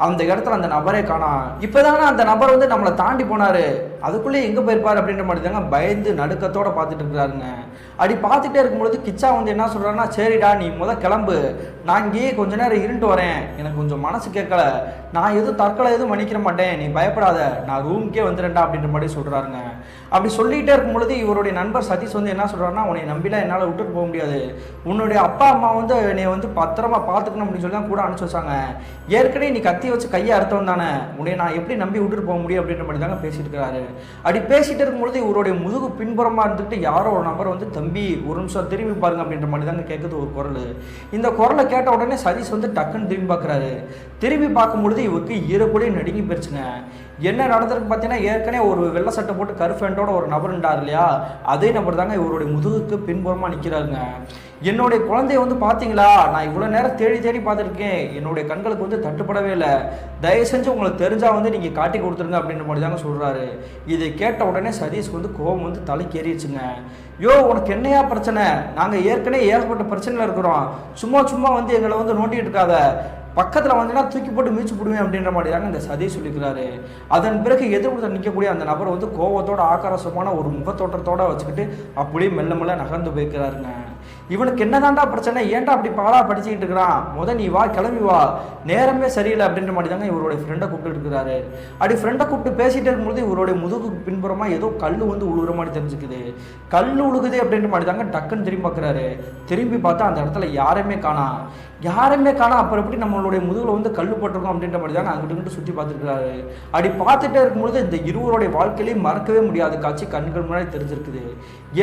Speaker 1: அந்த இடத்துல அந்த நபரே காணோம். இப்போதானே அந்த நபர் வந்து நம்மளை தாண்டி போனாரு, அதுக்குள்ளே எங்கே போயிருப்பாரு அப்படின்ற மாதிரி தாங்க பயந்து நடுக்கத்தோட பார்த்துட்டு இருக்கிறாருங்க. அப்படி பார்த்துட்டே இருக்கும்பொழுது கிச்சா வந்து என்ன சொல்கிறாருன்னா, சரிடா நீ கிளம்பு, நான் இங்கேயே கொஞ்ச நேரம் இருண்டு வரேன், எனக்கு கொஞ்சம் மனசு கேட்கல, நான் எதுவும் தற்கொலை எதுவும் பண்ணிக்கிற மாட்டேன், நீ பயப்படாத, நான் ரூமுக்கே வந்துடுறேன்டா அப்படின்ற மாதிரி சொல்கிறாருங்க. அப்படி சொல்லிகிட்டே இருக்கும் பொழுது இவருடைய நண்பர் சதீஷ் வந்து என்ன சொல்கிறாருன்னா, உன்னை நம்பிலாம் என்னால் விட்டுட்டு போக முடியாது, உன்னுடைய அப்பா அம்மா வந்து என்னை வந்து பத்திரமா பார்த்துக்கணும் அப்படின்னு சொல்லி தான் கூட அனுப்பிச்சி வச்சாங்க, ஏற்கனவே நீ கத்தி வச்சு கையை அறுத்தவன் தானே, உன்னை நான் எப்படி நம்பி விட்டுட்டு போக முடியும் அப்படின்ற மாதிரி தாங்க பேசிட்டு இருக்கிறாரு. அப்படி பேசிகிட்டு இருக்கும்பொழுது இவருடைய முதுகு பின்புறமாக இருந்துட்டு யாரோ ஒரு நபர் வந்து, தம்பி ஒரு நிமிஷம் திரும்பி பாருங்க அப்படின்ற மாதிரி தாங்க கேட்குது ஒரு குரல். இந்த குரலை கேட்ட உடனே சதீஷ் வந்து டக்குன்னு திரும்பி பார்க்குறாரு. திரும்பி பார்க்கும்பொழுது இவருக்கு ஈரக்கூட நடுங்கி போயிடுச்சுங்க. என்ன நடந்திருக்கு பார்த்தீங்கன்னா, ஏற்கனவே ஒரு வெள்ளை சட்டை போட்டு கருஃபேண்டோட ஒரு நபர் இருந்தார் இல்லையா, அதே நபர் தாங்க இவருடைய முதுகுக்கு பின்புறமாக நிற்கிறாருங்க. என்னுடைய குழந்தைய வந்து பார்த்தீங்களா, நான் இவ்வளோ நேரம் தேடி தேடி பார்த்துருக்கேன், என்னுடைய கண்களுக்கு வந்து தட்டுப்படவே இல்லை, தயவு செஞ்சு உங்களுக்கு தெரிஞ்சால் வந்து நீங்கள் காட்டி கொடுத்துருங்க அப்படின்ற மாதிரி தாங்க சொல்கிறாரு. இதை கேட்ட உடனே சதீஷ்க்கு வந்து கோபம் வந்து தலைக்கு ஏறிடுச்சுங்க. யோ உனக்கு என்னையா பிரச்சனை, நாங்கள் ஏற்கனவே ஏகப்பட்ட பிரச்சனையில் இருக்கிறோம், சும்மா சும்மா வந்து எங்களை வந்து நோண்டிட்டு இருக்காத, பக்கத்தில் வந்துன்னா தூக்கி போட்டு மீச்சு போடுவேன் அப்படின்ற மாதிரி தாங்க இந்த சதீஷ் சொல்லிக்கிறாரு. அதன் பிறகு எதிர்ப்பு நிற்கக்கூடிய அந்த நபர் வந்து கோபத்தோட ஆக்ரோஷமான ஒரு முகத்தோட்டத்தோடு வச்சுக்கிட்டு அப்படியே மெல்ல மெல்ல நகர்ந்து போய்க்கிறாருங்க. இவனுக்கு என்னதான்டா பிரச்சனை, ஏன்டா அப்படி பாலா படிச்சுக்கிட்டு இருக்கிறான், நீ வா, கிளம்பி வா, நேரமே சரியில்லை அப்படின்ற மாதிரி தாங்க இவருடைய ஃப்ரெண்டை கூப்பிட்டு இருக்கிறாரு. அப்படி ஃப்ரெண்டை கூப்பிட்டு பேசிகிட்டே இருக்கும்போது இவருடைய முதுகு பின்புறமாக ஏதோ கல் வந்து உழுகுற மாதிரி தெரிஞ்சுக்குது. கல் உழுகுது அப்படின்ற மாதிரி தாங்க டக்குன்னு திரும்பி பார்க்குறாரு. திரும்பி பார்த்தா அந்த இடத்துல யாருமே காணோம். அப்புறம் எப்படி நம்மளுடைய முதுகில் வந்து கல் போட்டிருக்கோம் அப்படின்ற மாதிரி தாங்க அங்கிட்டு சுற்றி பார்த்துருக்காரு. அப்படி பார்த்துட்டே இருக்கும்பொழுது இந்த இருவருடைய வாழ்க்கையிலையும் மறக்கவே முடியாத காட்சி கண்கள் முன்னாடி தெரிஞ்சிருக்குது.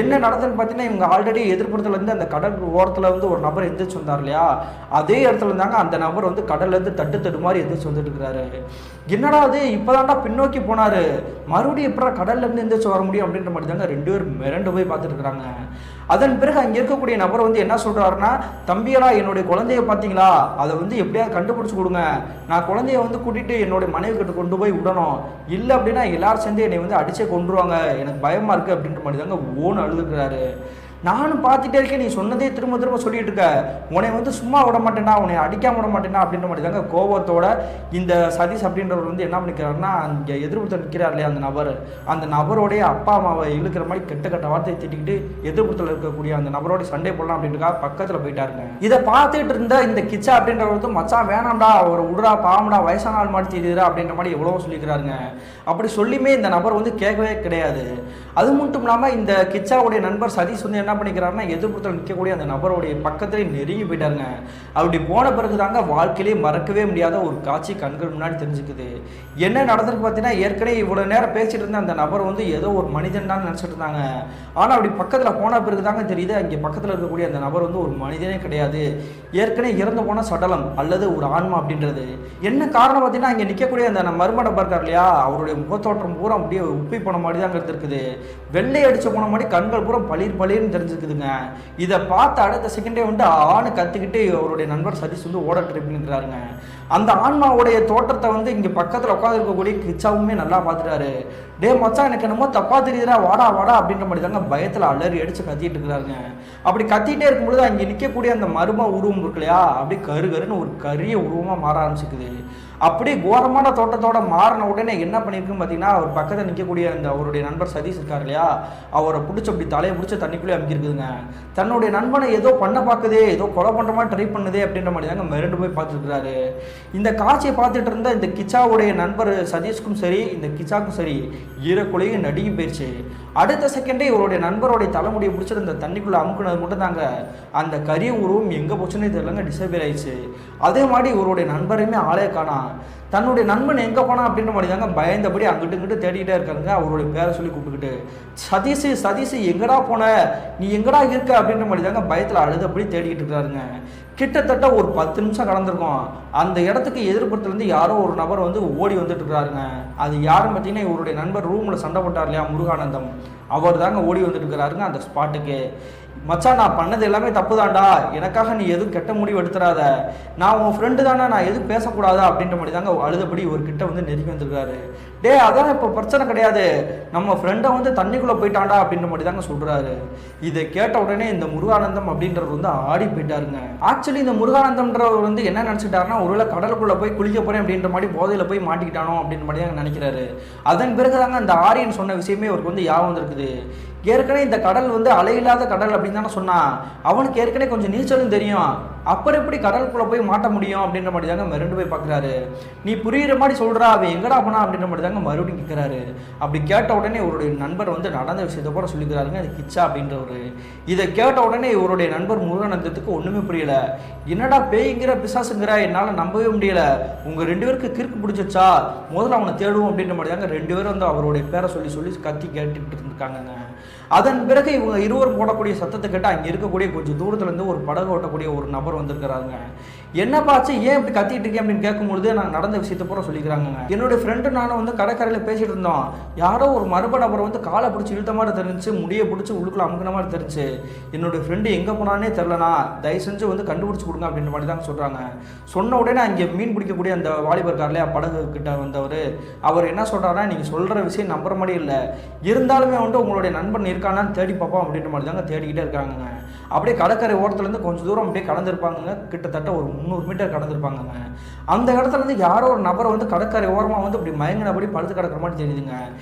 Speaker 1: என்ன நடந்ததுன்னு பார்த்தீங்கன்னா, இவங்க ஆல்ரெடி எதிர்ப்புறத்துலேருந்து அந்த கடல் ஓரத்தில் வந்து ஒரு நபர் எந்திரிச்சு வந்தார் இல்லையா, அதே இடத்துல இருந்தாங்க அந்த நபர் வந்து கடல்லேருந்து தட்டு மாதிரி எந்திரிச்சு வந்துட்டு இருக்கிறாரு. என்னடா அது, இப்போதான்டா பின்னோக்கி போனார், மறுபடியும் எப்படா கடல்லேருந்து எந்திரிச்சு வர முடியும் அப்படின்ற மாதிரி தாங்க ரெண்டு பேரும் மிரண்டு போய் பார்த்துட்டு இருக்கிறாங்க. அதன் பிறகு அங்கே இருக்கக்கூடிய நபர் வந்து என்ன சொல்கிறாருன்னா, தம்பியலா என்னுடைய குழந்தைய பார்த்தீங்களா, அதை வந்து எப்படியாவது கண்டுபிடிச்சி கொடுங்க, நான் குழந்தைய வந்து கூட்டிகிட்டு என்னுடைய மனைவி கிட்ட கொண்டு போய் விடணும், இல்லை அப்படின்னா எல்லாரும் சேர்ந்து என்னை வந்து அடிச்சே கொண்டுருவாங்க, எனக்கு பயமாக இருக்குது அப்படின்ற மாதிரி தாங்க ஓன்னு அழுதுக்கிறாரு. நானும் பார்த்துட்டே இருக்கேன், நீ சொன்னதே திரும்ப திரும்ப சொல்லிட்டு இருக்க, உன்னை வந்து சும்மா விட மாட்டேன்னா, உன்னை அடிக்காம விட மாட்டேன்னா அப்படின்ற மாதிரி தாங்க கோபத்தோட இந்த சதீஷ் அப்படின்றவர் வந்து என்ன பண்ணிக்கிறாருன்னா, அங்கே எதிர்ப்புறத்தில் நிற்கிறார் இல்லையா அந்த நபரோடைய அப்பா அம்மாவை இழுக்கிற மாதிரி கெட்ட வார்த்தையை திட்டிக்கிட்டு எதிர்ப்புறத்தில் இருக்கக்கூடிய அந்த நபரோட சண்டை போடலாம் அப்படின்றக்கா பக்கத்தில் போயிட்டாருங்க. இதை பார்த்துட்டு இருந்த இந்த கிச்சா அப்படின்றவர் வந்து, மச்சான் வேணாம்டா, ஒரு விடுறா, பாவம்டா, வயசான ஆள் மாதிரி தெரியுறா அப்படின்ற மாதிரி எவ்வளவோ சொல்லிக்கிறாருங்க. அப்படி சொல்லியுமே இந்த நபர் வந்து கேட்கவே கிடையாது. அது மட்டும் இல்லாமல் இந்த கிச்சாவுடைய நண்பர் சதீஷ் வந்து என்ன பண்ணிக்கிறாருன்னா, எதிர்ப்புறத்தில் நிற்கக்கூடிய அந்த நபருடைய பக்கத்திலே நெருங்கி போயிட்டாருங்க. அப்படி போன பிறகு தாங்க வாழ்க்கையிலே மறக்கவே முடியாத ஒரு காட்சி கண்கள் முன்னாடி தெரிஞ்சுக்குது. என்ன நடந்திருக்கு பார்த்தீங்கன்னா, ஏற்கனவே இவ்வளோ நேரம் பேசிட்டு இருந்த அந்த நபர் வந்து ஏதோ ஒரு மனிதன் தான் நினச்சிட்டு இருந்தாங்க. ஆனால் அப்படி பக்கத்தில் போன பிறகு தாங்க தெரியுது, அங்கே பக்கத்தில் இருக்கக்கூடிய அந்த நபர் வந்து ஒரு மனிதனே கிடையாது, ஏற்கனவே இறந்து போன சடலம் அல்லது ஒரு ஆன்மா அப்படின்றது. என்ன காரணம் பார்த்தீங்கன்னா, இங்கே நிற்கக்கூடிய அந்த மர்ம நபர் இருக்கார் இல்லையா, அவருடைய முகத்தோற்றம் பூரா அப்படியே உப்பி போன மாதிரி தாங்க இருந்திருக்குது. வெள்ளை அடிச்சு போன மாதிரி கண்கள் பூரா பளிர்னு தெரிஞ்சுக்குதுங்க. இதை பார்த்து அடுத்த செகண்டே வந்து ஆணு கத்துக்கிட்டு அவருடைய நண்பர் சதீஷ் வந்து ஓட ட்ரை பண்ணிக்கிறாருங்க. அந்த ஆன்மாவுடைய தோற்றத்தை வந்து இங்கே பக்கத்தில் உட்காந்து இருக்கக்கூடிய கிச்சாவுமே நல்லா பார்த்துட்டாரு. டே மச்சான், எனக்கு என்னமோ தப்பா தெரியுதுடா, வாடா அப்படின்ற மாதிரி தாங்க பயத்தில் அலறி அடிச்சு கத்திட்டு இருக்கிறாருங்க. அப்படி கத்திட்டே இருக்கும்பொழுது அங்கே நிற்கக்கூடிய அந்த மர்ம உருவம் இருக்கு இல்லையா, அப்படியே கருன்னு ஒரு கரிய உருவமாக மாற ஆரம்பிச்சுக்குது. அப்படியே கோரமான தோட்டத்தோட மாறின உடனே என்ன பண்ணியிருக்குன்னு பார்த்தீங்கன்னா, அவர் பக்கத்தில் நிற்கக்கூடிய அந்த அவருடைய நண்பர் சதீஷ் இருக்கார் இல்லையா, அவரை பிடிச்சி அப்படி தலையை பிடிச்சி தண்ணிக்குள்ளே அமைக்கிருக்குதுங்க. தன்னுடைய நண்பனை ஏதோ பண்ண பார்க்குதே, ஏதோ கொலை பண்ணுற மாதிரி ட்ரை பண்ணுதே அப்படின்ற மாதிரி தாங்க மிரண்டு போய் பார்த்துருக்குறாரு. இந்த காட்சியை பார்த்துட்டு இருந்த இந்த கிச்சாவுடைய நண்பர் சதீஷ்க்கும் சரி, இந்த கிச்சாவுக்கும் சரி, ஈரக்குலையும் நடுங்கி போயிடுச்சு. அடுத்த செகண்டே இவருடைய நண்பருடைய தலைமுடியை பிடிச்சிட்டு இந்த தண்ணிக்குள்ளே அமுக்குனது மட்டும் தாங்க அந்த கரிய உருவம் எங்கே போச்சுன்னே தெரியலங்க, டிசப்பியர் ஆயிடுச்சு. அதே மாதிரி இவருடைய நண்பரையுமே ஆளே காணாம். தன்னுடைய நண்பன் எங்கே போனா அப்படின்ற மாதிரி தாங்க பயந்தபடி அங்கிட்டு இங்கிட்டு தேடிக்கிட்டே இருக்காருங்க. அவருடைய பேரை சொல்லி கூப்பிட்டுக்கிட்டு, சதீஷ் எங்கடா போன, நீ எங்கடா இருக்க அப்படின்ற மாதிரி தாங்க பயத்தில் அழுதபடி தேடிக்கிட்டு இருக்காருங்க. கிட்டத்தட்ட ஒரு 10 நிமிஷம் கடந்திருக்கும். அந்த இடத்துக்கு எதிர்ப்புறத்துலேருந்து யாரோ ஒரு நபர் வந்து ஓடி வந்துட்டு இருக்கிறாருங்க. அது யாருன்னு பார்த்தீங்கன்னா, இவருடைய நண்பர் ரூமில் சண்டை போட்டார் இல்லையா முருகானந்தம், அவர் தாங்க ஓடி வந்துட்டு இருக்கிறாருங்க அந்த ஸ்பாட்டுக்கு. மச்சான் நான் பண்ணது எல்லாமே தப்பு தான்டா, எனக்காக நீ எதுவும் கெட்ட முடிவு எடுத்துறாத, நான் உன் ஃப்ரெண்டு தானே, நான் எதுவும் பேசக்கூடாதா அப்படின்ற மாதிரி தாங்க அழுதபடி இவர்கிட்ட வந்து நெருங்கி வந்திருக்காரு. டே அதான் இப்போ பிரச்சனை கிடையாது, நம்ம ஃப்ரெண்டை வந்து தண்ணிக்குள்ளே போயிட்டான்டா அப்படின்ற மாதிரி தாங்க சொல்கிறாரு. இதை கேட்ட உடனே இந்த முருகானந்தம் அப்படின்றவர் வந்து ஆடி போயிட்டாருங்க. ஆக்சுவலி இந்த முருகானந்தம்ன்றவர் வந்து என்ன நினச்சிட்டாருன்னா, ஒருவேளை கடலுக்குள்ளே போய் குளிக்க போகிறேன் அப்படின்ற மாதிரி போதையில் போய் மாட்டிக்கிட்டானோ அப்படின்ற மாதிரி தாங்க நினைக்கிறாரு. அதன் பிறகு தாங்க அந்த ஆரியன் சொன்ன விஷயமே அவருக்கு வந்து யாபம் வந்திருக்குது. ஏற்கனவே இந்த கடல் வந்து அலையில்லாத கடல் அப்படின்னு தானே சொன்னான், அவனுக்கு ஏற்கனவே கொஞ்சம் நீச்சலும் தெரியும், அப்புறம் எப்படி கடலுக்குள்ளே போய் மாட்ட முடியும் அப்படின்ற மாதிரி தாங்க மிரண்டு போய் பார்க்குறாரு. நீ புரியுற மாதிரி சொல்கிறா, அவன் எங்கடா போனா அப்படின்ற மாதிரி தாங்க மறுபடியும் கேட்குறாரு. அப்படி கேட்ட உடனே இவருடைய நண்பர் வந்து நடந்த விஷயத்தை கூட சொல்லிக்கிறாருங்க, அது கிச்சா அப்படின்றவர். இதை கேட்ட உடனே இவருடைய நண்பர் முருகானந்தத்துக்கு ஒன்றுமே புரியல. என்னடா பேய்ங்கிற பிசாசுங்கிற, என்னால் நம்பவே முடியல, உங்கள் 2 பேருக்கு கிறுக்கு பிடிச்சிச்சா, முதல்ல அவனை தேடுவோம் அப்படின்ற மாதிரி தாங்க 2 பேரும் வந்து அவருடைய பேரை சொல்லி சொல்லி கத்தி கேட்டுக்கிட்டு இருக்காங்கங்க. அதன் பிறகு இவங்க இருவரும் போடக்கூடிய சத்தத்தை கேட்டு அங்கே இருக்கக்கூடிய கொஞ்சம் தூரத்துலேருந்து ஒரு படகு ஓட்டக்கூடிய ஒரு நபர் வந்திருக்கிறாங்க. என்னப்பாச்சு, ஏன் இப்படி கத்திட்டு இருக்கேன் அப்படின்னு கேட்கும்பொழுது நான் நடந்த விஷயத்தை பூரா சொல்லிக்கிறாங்க. என்னுடைய ஃப்ரெண்டு நானும் வந்து கடற்கரையில் பேசிட்டு இருந்தோம், யாரோ ஒரு மரபு நபரை வந்து காலை பிடிச்சி இழுத்த மாதிரி தெரிஞ்சு, முடியை பிடிச்சி உள்ளுக்குள்ள அமுக்கின மாதிரி தெரிஞ்சு, என்னுடைய ஃப்ரெண்டு எங்கே போனானே தெரிலனா, தயவு செஞ்சு வந்து கண்டுபிடிச்சி கொடுங்க அப்படின்ற மாதிரி தாங்க சொல்கிறாங்க. சொன்ன உடனே அங்கே மீன் பிடிக்கக்கூடிய அந்த வாலிபர் கார்லையா படகு கிட்ட வந்தவர், அவர் என்ன சொல்கிறாருன்னா, நீங்கள் சொல்கிற விஷயம் நம்புற மாதிரி இல்லை, இருந்தாலுமே வந்து உங்களுடைய நண்பன் இருக்கானான்னு தேடி பார்ப்போம் அப்படின்ற மாதிரி தாங்க தேடிக்கிட்டே இருக்காங்க. அப்படியே கடற்கரை ஓரத்துலேருந்து கொஞ்சம் தூரம் அப்படியே கடந்திருப்பாங்க, கிட்டத்தட்ட ஒரு 300 மீட்டர் கடந்திருப்பாங்க. அந்த இடத்துல இருந்து யாரோ ஒரு நபர் வந்து கடற்கரை ஓரமாக வந்து அப்படி மயங்கினபடி படுத்து கிடக்கிற மாதிரி தெரியுதுங்க.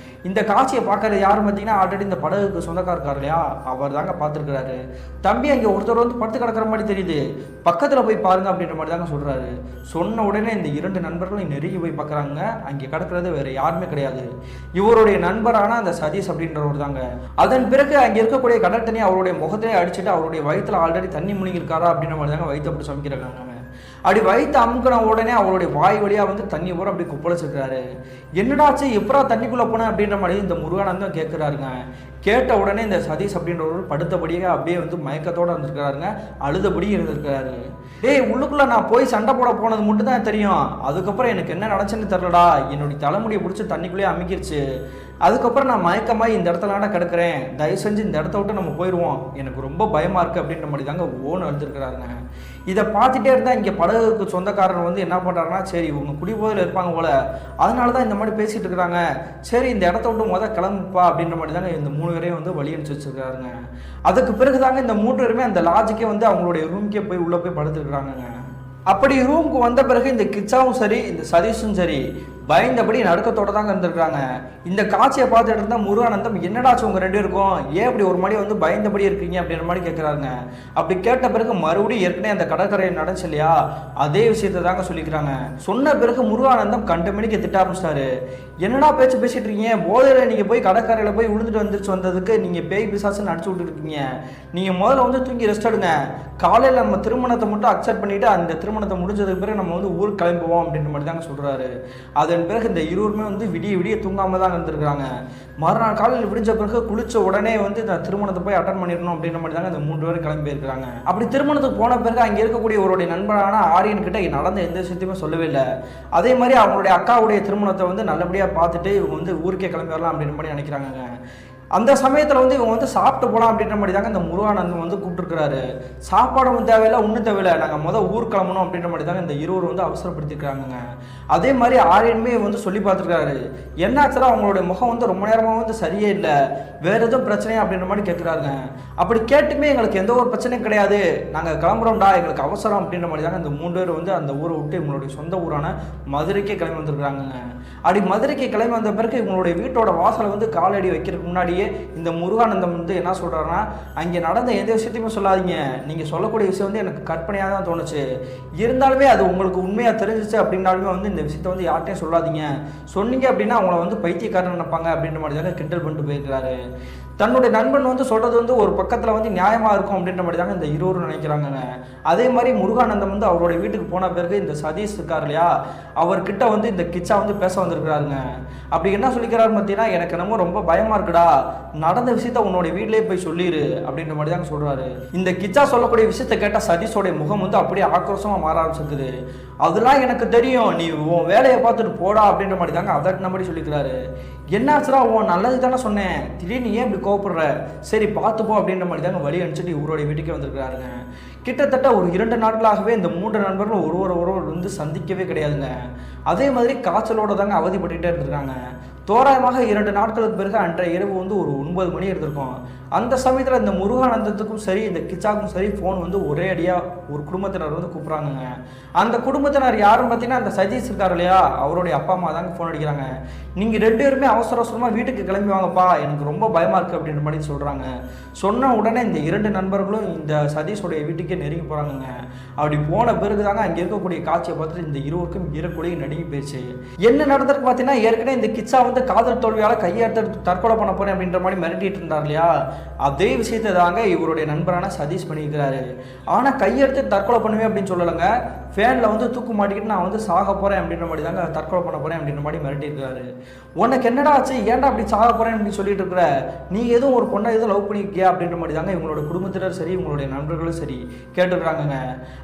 Speaker 1: இந்த காட்சியை பார்க்கறது யாரும் பார்த்தீங்கன்னா, ஆல்ரெடி இந்த படகுக்கு சொந்தக்காரர் இல்லையா, அவர் தாங்க பார்த்துருக்கிறாரு. தம்பி அங்கே ஒருத்தர் வந்து படுத்து கிடக்கிற மாதிரி தெரியுது, பக்கத்தில் போய் பாருங்க அப்படின்ற மாதிரி தாங்க சொல்கிறாரு. சொன்ன உடனே இந்த 2 நண்பர்களும் நெருங்கி போய் பார்க்குறாங்க. அங்கே கிடக்கிறது வேறு யாருமே கிடையாது, இவருடைய நண்பரான அந்த சதீஷ் அப்படின்றவர் தாங்க. அதன் பிறகு அங்கே இருக்கக்கூடிய கடல் தண்ணி அவருடைய முகத்திலே அடிச்சுட்டு அவருடைய வயிற்றுல ஆல்ரெடி தண்ணி முழுங்கிருக்காரா அப்படின்ற மாதிரி தாங்க வயிற்று அப்படி சமைக்கிறாங்க. அப்படி வயிற்று அமுக்கின உடனே அவருடைய வாய் வழியாக வந்து தண்ணி பூரா அப்படி குப்பளிச்சிருக்காரு. என்னடாச்சு, எப்படா தண்ணிக்குள்ளே போனேன் அப்படின்ற மாதிரி இந்த முருகானந்தம் கேட்குறாருங்க. கேட்ட உடனே இந்த சதீஷ் அப்படின்றவர் படுத்தபடியே அப்படியே வந்து மயக்கத்தோடு இருந்திருக்கிறாருங்க, அழுதபடி இருந்திருக்கிறாரு. டேய் உள்ளுக்குள்ளே நான் போய் சண்டை போட போனது மட்டும் தான் தெரியும், அதுக்கப்புறம் எனக்கு என்ன நடச்சுன்னு தெரிலடா, என்னுடைய தலைமுடியை பிடிச்சி தண்ணிக்குள்ளேயே அமுக்கிருச்சு, அதுக்கப்புறம் நான் மயக்கமாக இந்த இடத்துல கிடக்கிறேன், தயவு செஞ்சு இந்த இடத்த விட்டு நம்ம போயிடுவோம், எனக்கு ரொம்ப பயமாக இருக்குது அப்படின்ற மாதிரி தாங்க ஓன்னு அழுதுருக்கிறாருங்க. இதை பார்த்துட்டே இருந்தால் இங்கே படகுக்கு சொந்தக்காரர் வந்து என்ன பண்ணுறாருன்னா, சரி இவங்க குடிபோதையில் இருப்பாங்க போல, அதனால தான் இந்த மாதிரி பேசிகிட்டு இருக்கிறாங்க, சரி இந்த இடத்த விட்டு கிளம்புப்பா அப்படின்ற மாதிரி தாங்க இந்த 3 பேரையும் வந்து வழி அனுப்பிச்சு வச்சுருக்காருங்க. அதுக்கு பிறகு தாங்க இந்த 3 பேருமே அந்த லாட்ஜுக்கே வந்து அவங்களுடைய ரூம்க்கே போய் உள்ளே போய் படுத்துருக்குறாங்க. அப்படி ரூமுக்கு வந்த பிறகு இந்த கிச்சாவும் சரி இந்த சதீஷும் சரி பயந்தபடி நடுக்கத்தோட தாங்க இருந்திருக்காங்க. இந்த காட்சியை பார்த்துட்டு இருந்தால் முருகானந்தம், என்னடாச்சு உங்கள் 2 பேருக்கும், ஏன் இப்படி ஒரு மாதிரி வந்து பயந்தபடி இருக்கீங்க அப்படின்ற மாதிரி கேட்குறாங்க. அப்படி கேட்ட பிறகு மறுபடியும் ஏற்கனவே அந்த கடற்கரையில் நடந்துச்சு இல்லையா, அதே விஷயத்தை தாங்க சொல்லிக்கிறாங்க. சொன்ன பிறகு முருகானந்தம் கண்ட மணிக்கு திட்ட ஆரம்பிச்சிட்டாரு. என்னடா பேச்சு பேசிட்டு இருக்கீங்க, போதையில் நீங்கள் போய் கடற்கரையில் போய் விழுந்துட்டு வந்ததுக்கு நீங்கள் பேய் பிசாசுன்னு அடிச்சு விட்டுருக்கீங்க, நீங்கள் முதல்ல வந்து தூங்கி ரெஸ்ட் எடுங்க, காலையில் நம்ம திருமணத்தை மட்டும் அக்செப்ட் பண்ணிவிட்டு அந்த திருமணத்தை முடிஞ்சதுக்கு பிறகு நம்ம வந்து ஊருக்கு கிளம்புவோம் அப்படின்ற மாதிரி தாங்க சொல்கிறாரு. அதன் பிறகு இந்த இருவருமே வந்து விடிய தூங்காமல் தான் இருந்திருக்கிறாங்க. மறுநாள் காலையில் விடிஞ்ச பிறகு குளிச்ச உடனே வந்து இந்த திருமணத்தை போய் அட்டன் பண்ணிடணும் அப்படின்ற மாதிரி தாங்க இந்த 3 பேரும் கிளம்பி இருக்கிறாங்க. அப்படி திருமணத்துக்கு போன பிறகு அங்கே இருக்கக்கூடிய அவருடைய நண்பரான ஆரியன் கிட்ட நடந்த எந்த விஷயத்தையுமே சொல்லவே இல்லை. அதே மாதிரி அவங்களுடைய அக்காவுடைய திருமணத்தை வந்து நல்லபடியாக பார்த்துட்டு இவங்க வந்து ஊருக்கே கிளம்பி வரலாம் அப்படின்ற மாதிரி நினைக்கிறாங்க. அந்த சமயத்தில் வந்து இவங்க வந்து சாப்பிட்டு போகலாம் அப்படின்ற மாதிரி தாங்க இந்த முருகானந்தம் வந்து கூப்பிட்டுருக்கிறாரு. சாப்பாடும் தேவையில்லை, ஒன்றும் தேவையில்லை, நாங்கள் ஊர் கிளம்பணும் அப்படின்ற மாதிரி தாங்க இந்த இருவர் வந்து அவசரப்படுத்திருக்கிறாங்க. அதே மாதிரி ஆரியனுமே வந்து சொல்லி பார்த்துருக்காரு. என்னாச்சுன்னா அவங்களுடைய முகம் வந்து ரொம்ப நேரமாக வந்து சரியே இல்லை, வேறு எதுவும் பிரச்சனையா அப்படின்ற மாதிரி கேட்குறாங்க. அப்படி கேட்டுமே எங்களுக்கு எந்த ஒரு பிரச்சனையும் கிடையாது, நாங்கள் கிளம்புறோம்டா, எங்களுக்கு அவசரம் அப்படின்ற மாதிரி தாங்க இந்த 3 பேர் வந்து அந்த ஊரை விட்டு இவங்களுடைய சொந்த ஊரான மதுரைக்கே கிளம்பி வந்துருக்குறாங்க. அப்படி மதுரைக்கு கிளம்பி வந்த பிறகு இவங்களுடைய வீட்டோட வாசலை வந்து காலடி வைக்கிறதுக்கு முன்னாடி இந்த முருகானந்தம் வந்து என்ன சொல்றாருன்னா, அங்கே நடந்த எந்த விஷயத்தையுமே சொல்லாதீங்க, நீங்கள் சொல்லக்கூடிய விஷயம் வந்து எனக்கு கற்பனையாக தான் தோணுச்சு, இருந்தாலுமே அது உங்களுக்கு உண்மையாக தெரிஞ்சிச்சு அப்படின்னாலுமே வந்து இந்த விஷயத்தை வந்து யார்கிட்டையும் சொல்லாதீங்க, சொன்னீங்க அப்படின்னா அவங்கள வந்து பைத்தியக்காரன் நினைப்பாங்க அப்படின்ற மாதிரி தாங்க கிண்டல் பண்ணிட்டு போயிருக்கிறாரு. தன்னுடைய நண்பன் வந்து சொல்கிறது வந்து ஒரு பக்கத்தில் வந்து நியாயமாக இருக்கும் அப்படின்ற மாதிரி தாங்க இந்த இருவரும் நினைக்கிறாங்க. அதே மாதிரி முருகானந்தம் வந்து அவருடைய வீட்டுக்கு போன பிறகு இந்த சதீஷ் இருக்கார் இல்லையா, அவர்கிட்ட வந்து இந்த கிச்சா வந்து பேச வந்திருக்கிறாருங்க. அப்படி என்ன சொல்லிக்கிறாரு பார்த்தீங்கன்னா, எனக்கு என்னமோ ரொம்ப பயமாக இருக்குடா, நடந்த விஷயத்த உன்னோட வீட்டிலேயே போய் சொல்லிடு அப்படின்ற மாதிரி தாங்க சொல்றாரு. இந்த கிச்சா சொல்லக்கூடிய விஷயத்த கேட்ட சதீஷோடைய முகம் வந்து அப்படியே ஆக்ரோஷமா மாற ஆரம்பிச்சிருக்குது. அதெல்லாம் எனக்கு தெரியும், நீ உன் வேலையை பார்த்துட்டு போடா அப்படின்ற மாதிரி தாங்க அதட்டின மாதிரி சொல்லிக்கிறாரு. என்னாச்சுரா, உன் நல்லது தானே சொன்னேன், திடீர்னு ஏன் இப்படி கோவப்படுற, சரி பார்த்துப்போ அப்படின்ற மாதிரி தாங்க வழி அனுப்பிச்சிட்டு இவருடைய வீட்டுக்கே வந்திருக்கிறாருங்க. கிட்டத்தட்ட ஒரு 2 நாட்களாகவே இந்த 3 நண்பர்களும் ஒருவர் வந்து சந்திக்கவே கிடையாதுங்க. அதே மாதிரி காய்ச்சலோட தாங்க அவதிப்பட்டுகிட்டே இருந்திருக்காங்க. தோராயமாக 2 நாட்களுக்கு பிறகு அன்றைய இரவு வந்து ஒரு 9 மணி இருந்திருக்கும். அந்த சமயத்தில் இந்த முருகானந்தத்துக்கும் சரி இந்த கிச்சாக்கும் சரி ஃபோன் வந்து ஒரே அடியாக ஒரு குடும்பத்தினர் வந்து கூப்பிட்றாங்க. அந்த குடும்பத்தினர் யாருன்னு பார்த்தீங்கன்னா அந்த சதீஷ் இருக்கார் இல்லையா, அவருடைய அப்பா அம்மா தாங்க ஃபோன் அடிக்கிறாங்க. நீங்கள் 2 பேருமே அவசர அவசரமாக வீட்டுக்கு கிளம்பி வாங்கப்பா, எனக்கு ரொம்ப பயமாக இருக்குது அப்படின்ற மாதிரி சொல்கிறாங்க. சொன்ன உடனே இந்த 2 நண்பர்களும் இந்த சதீஷோடைய வீட்டுக்கே நெருங்கி போகிறாங்க. அப்படி போன பிறகு தாங்க அங்கே இருக்கக்கூடிய காட்சியை பார்த்துட்டு இந்த இருவருக்கும் ஈரக்குடி நடுங்கி போயிடுச்சு. என்ன நடந்திருக்கு பார்த்தீங்கன்னா, ஏற்கனவே இந்த கிச்சா வந்து காதல் தோல்வியால் கையெடுத்து தற்கொலை பண்ண போறேன் அப்படின்ற மாதிரி மிரட்டிட்டு இருந்தார் இல்லையா, அதே விஷயத்தை தாங்க இவருடைய நண்பரான சதீஷ் பண்ணியிருக்கிறாரு. ஆனால் கையெடுத்து தற்கொலை பண்ணுவேன் அப்படின்னு சொல்லலைங்க, ஃபேனில் வந்து தூக்கு மாட்டிக்கிட்டு நான் வந்து சாக போகிறேன் அப்படின்ற மாதிரி தாங்க தற்கொலை பண்ண போகிறேன் அப்படின்ற மாதிரி மிரட்டியிருக்கிறாரு. உனக்கு என்னடா ஆச்சு, ஏன்டா அப்படி சாக போகிறேன் அப்படின்னு சொல்லிட்டு இருக்கிற, நீ எதுவும் ஒரு பொண்ணை எதுவும் லவ் பண்ணியிருக்கியா அப்படின்ற மாதிரி தாங்க இவங்களோட குடும்பத்தினர் சரி இவங்களுடைய நண்பர்களும் சரி கேட்டுருக்காங்கங்க.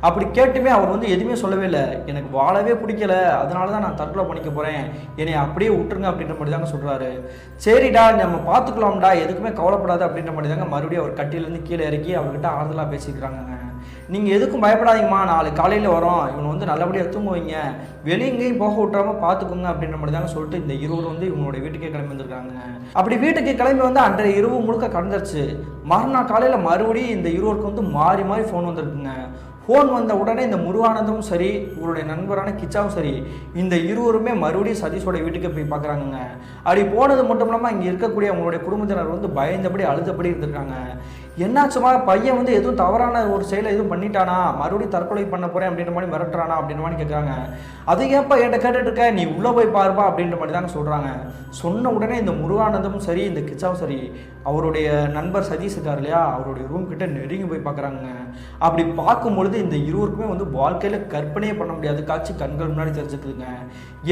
Speaker 1: அப்படி கேட்டுமே அவர் வந்து எதுவுமே சொல்லவே இல்லை. எனக்கு வாழவே பிடிக்கல, அதனால தான் நான் தற்கொலை பண்ணிக்க போகிறேன், என்னை அப்படியே விட்டுருங்க அப்படின்ற மாதிரி தாங்க சொல்கிறாரு. சரிடா நம்ம பார்த்துக்கலாம்டா, எதுக்குமே கவலைப்படாது அப்படின்ற மாதிரி தாங்க மறுபடியும் அவர் கட்டிலேருந்து கீழே இறக்கி அவர்கிட்ட ஆறுதலாக பேசிக்கிறாங்க. நீங்கள் எதுக்கும் பயப்படாதீங்கம்மா, நாளைக்கு காலையில் வரோம், இவனை வந்து நல்லபடியாக தூங்குவீங்க, வெளியே எங்கேயும் போக விட்டுறாம பார்த்துக்கோங்க அப்படின்ற மாதிரி தாங்க சொல்லிட்டு இந்த இருவர் வந்து இவங்களுடைய வீட்டுக்கே கிளம்பி வந்திருக்காங்க. அப்படி வீட்டுக்கு கிளம்பி வந்து அன்றைய இரவு முழுக்க கடந்துருச்சு. மறுநாள் காலையில் மறுபடியும் இந்த இருவருக்கு வந்து மாறி மாறி ஃபோன் வந்திருக்குங்க. ஃபோன் வந்த உடனே இந்த முருகானந்தமும் சரி இவருடைய நண்பரான கிச்சாவும் சரி இந்த இருவருமே மறுபடியும் சதீஷோட வீட்டுக்கு போய் பார்க்குறாங்க. அப்படி போனது மட்டும் இல்லாமல் இங்கே இருக்கக்கூடிய அவங்களுடைய குடும்பத்தினர் வந்து பயந்தபடி அழுதபடி இருந்திருக்காங்க. என்னாச்சுமா, பையன் வந்து எதுவும் தவறான ஒரு செயலை எதுவும் பண்ணிட்டானா, மறுபடியும் தற்கொலை பண்ண போகிறேன் அப்படின்ற மாதிரி மிரட்டுறானா அப்படின்ற மாதிரி கேட்குறாங்க. அதை ஏன்ப்பா என்கிட்ட கேட்டுட்டு இருக்க, நீ உள்ளே போய் பாருப்பா அப்படின்ற மாதிரி தாங்க சொல்கிறாங்க. சொன்ன உடனே இந்த முருகானந்தமும் சரி இந்த கிச்சாவும் சரி அவருடைய நண்பர் சதீஷ் இருக்கார் இல்லையா, அவருடைய ரூம் கிட்ட நெருங்கி போய் பார்க்குறாங்க. அப்படி பார்க்கும்பொழுது இந்த இருவருக்குமே வந்து வாழ்க்கையில் கற்பனையே பண்ண முடியாது காட்சி கண்கள் முன்னாடி தெரிஞ்சுக்குதுங்க.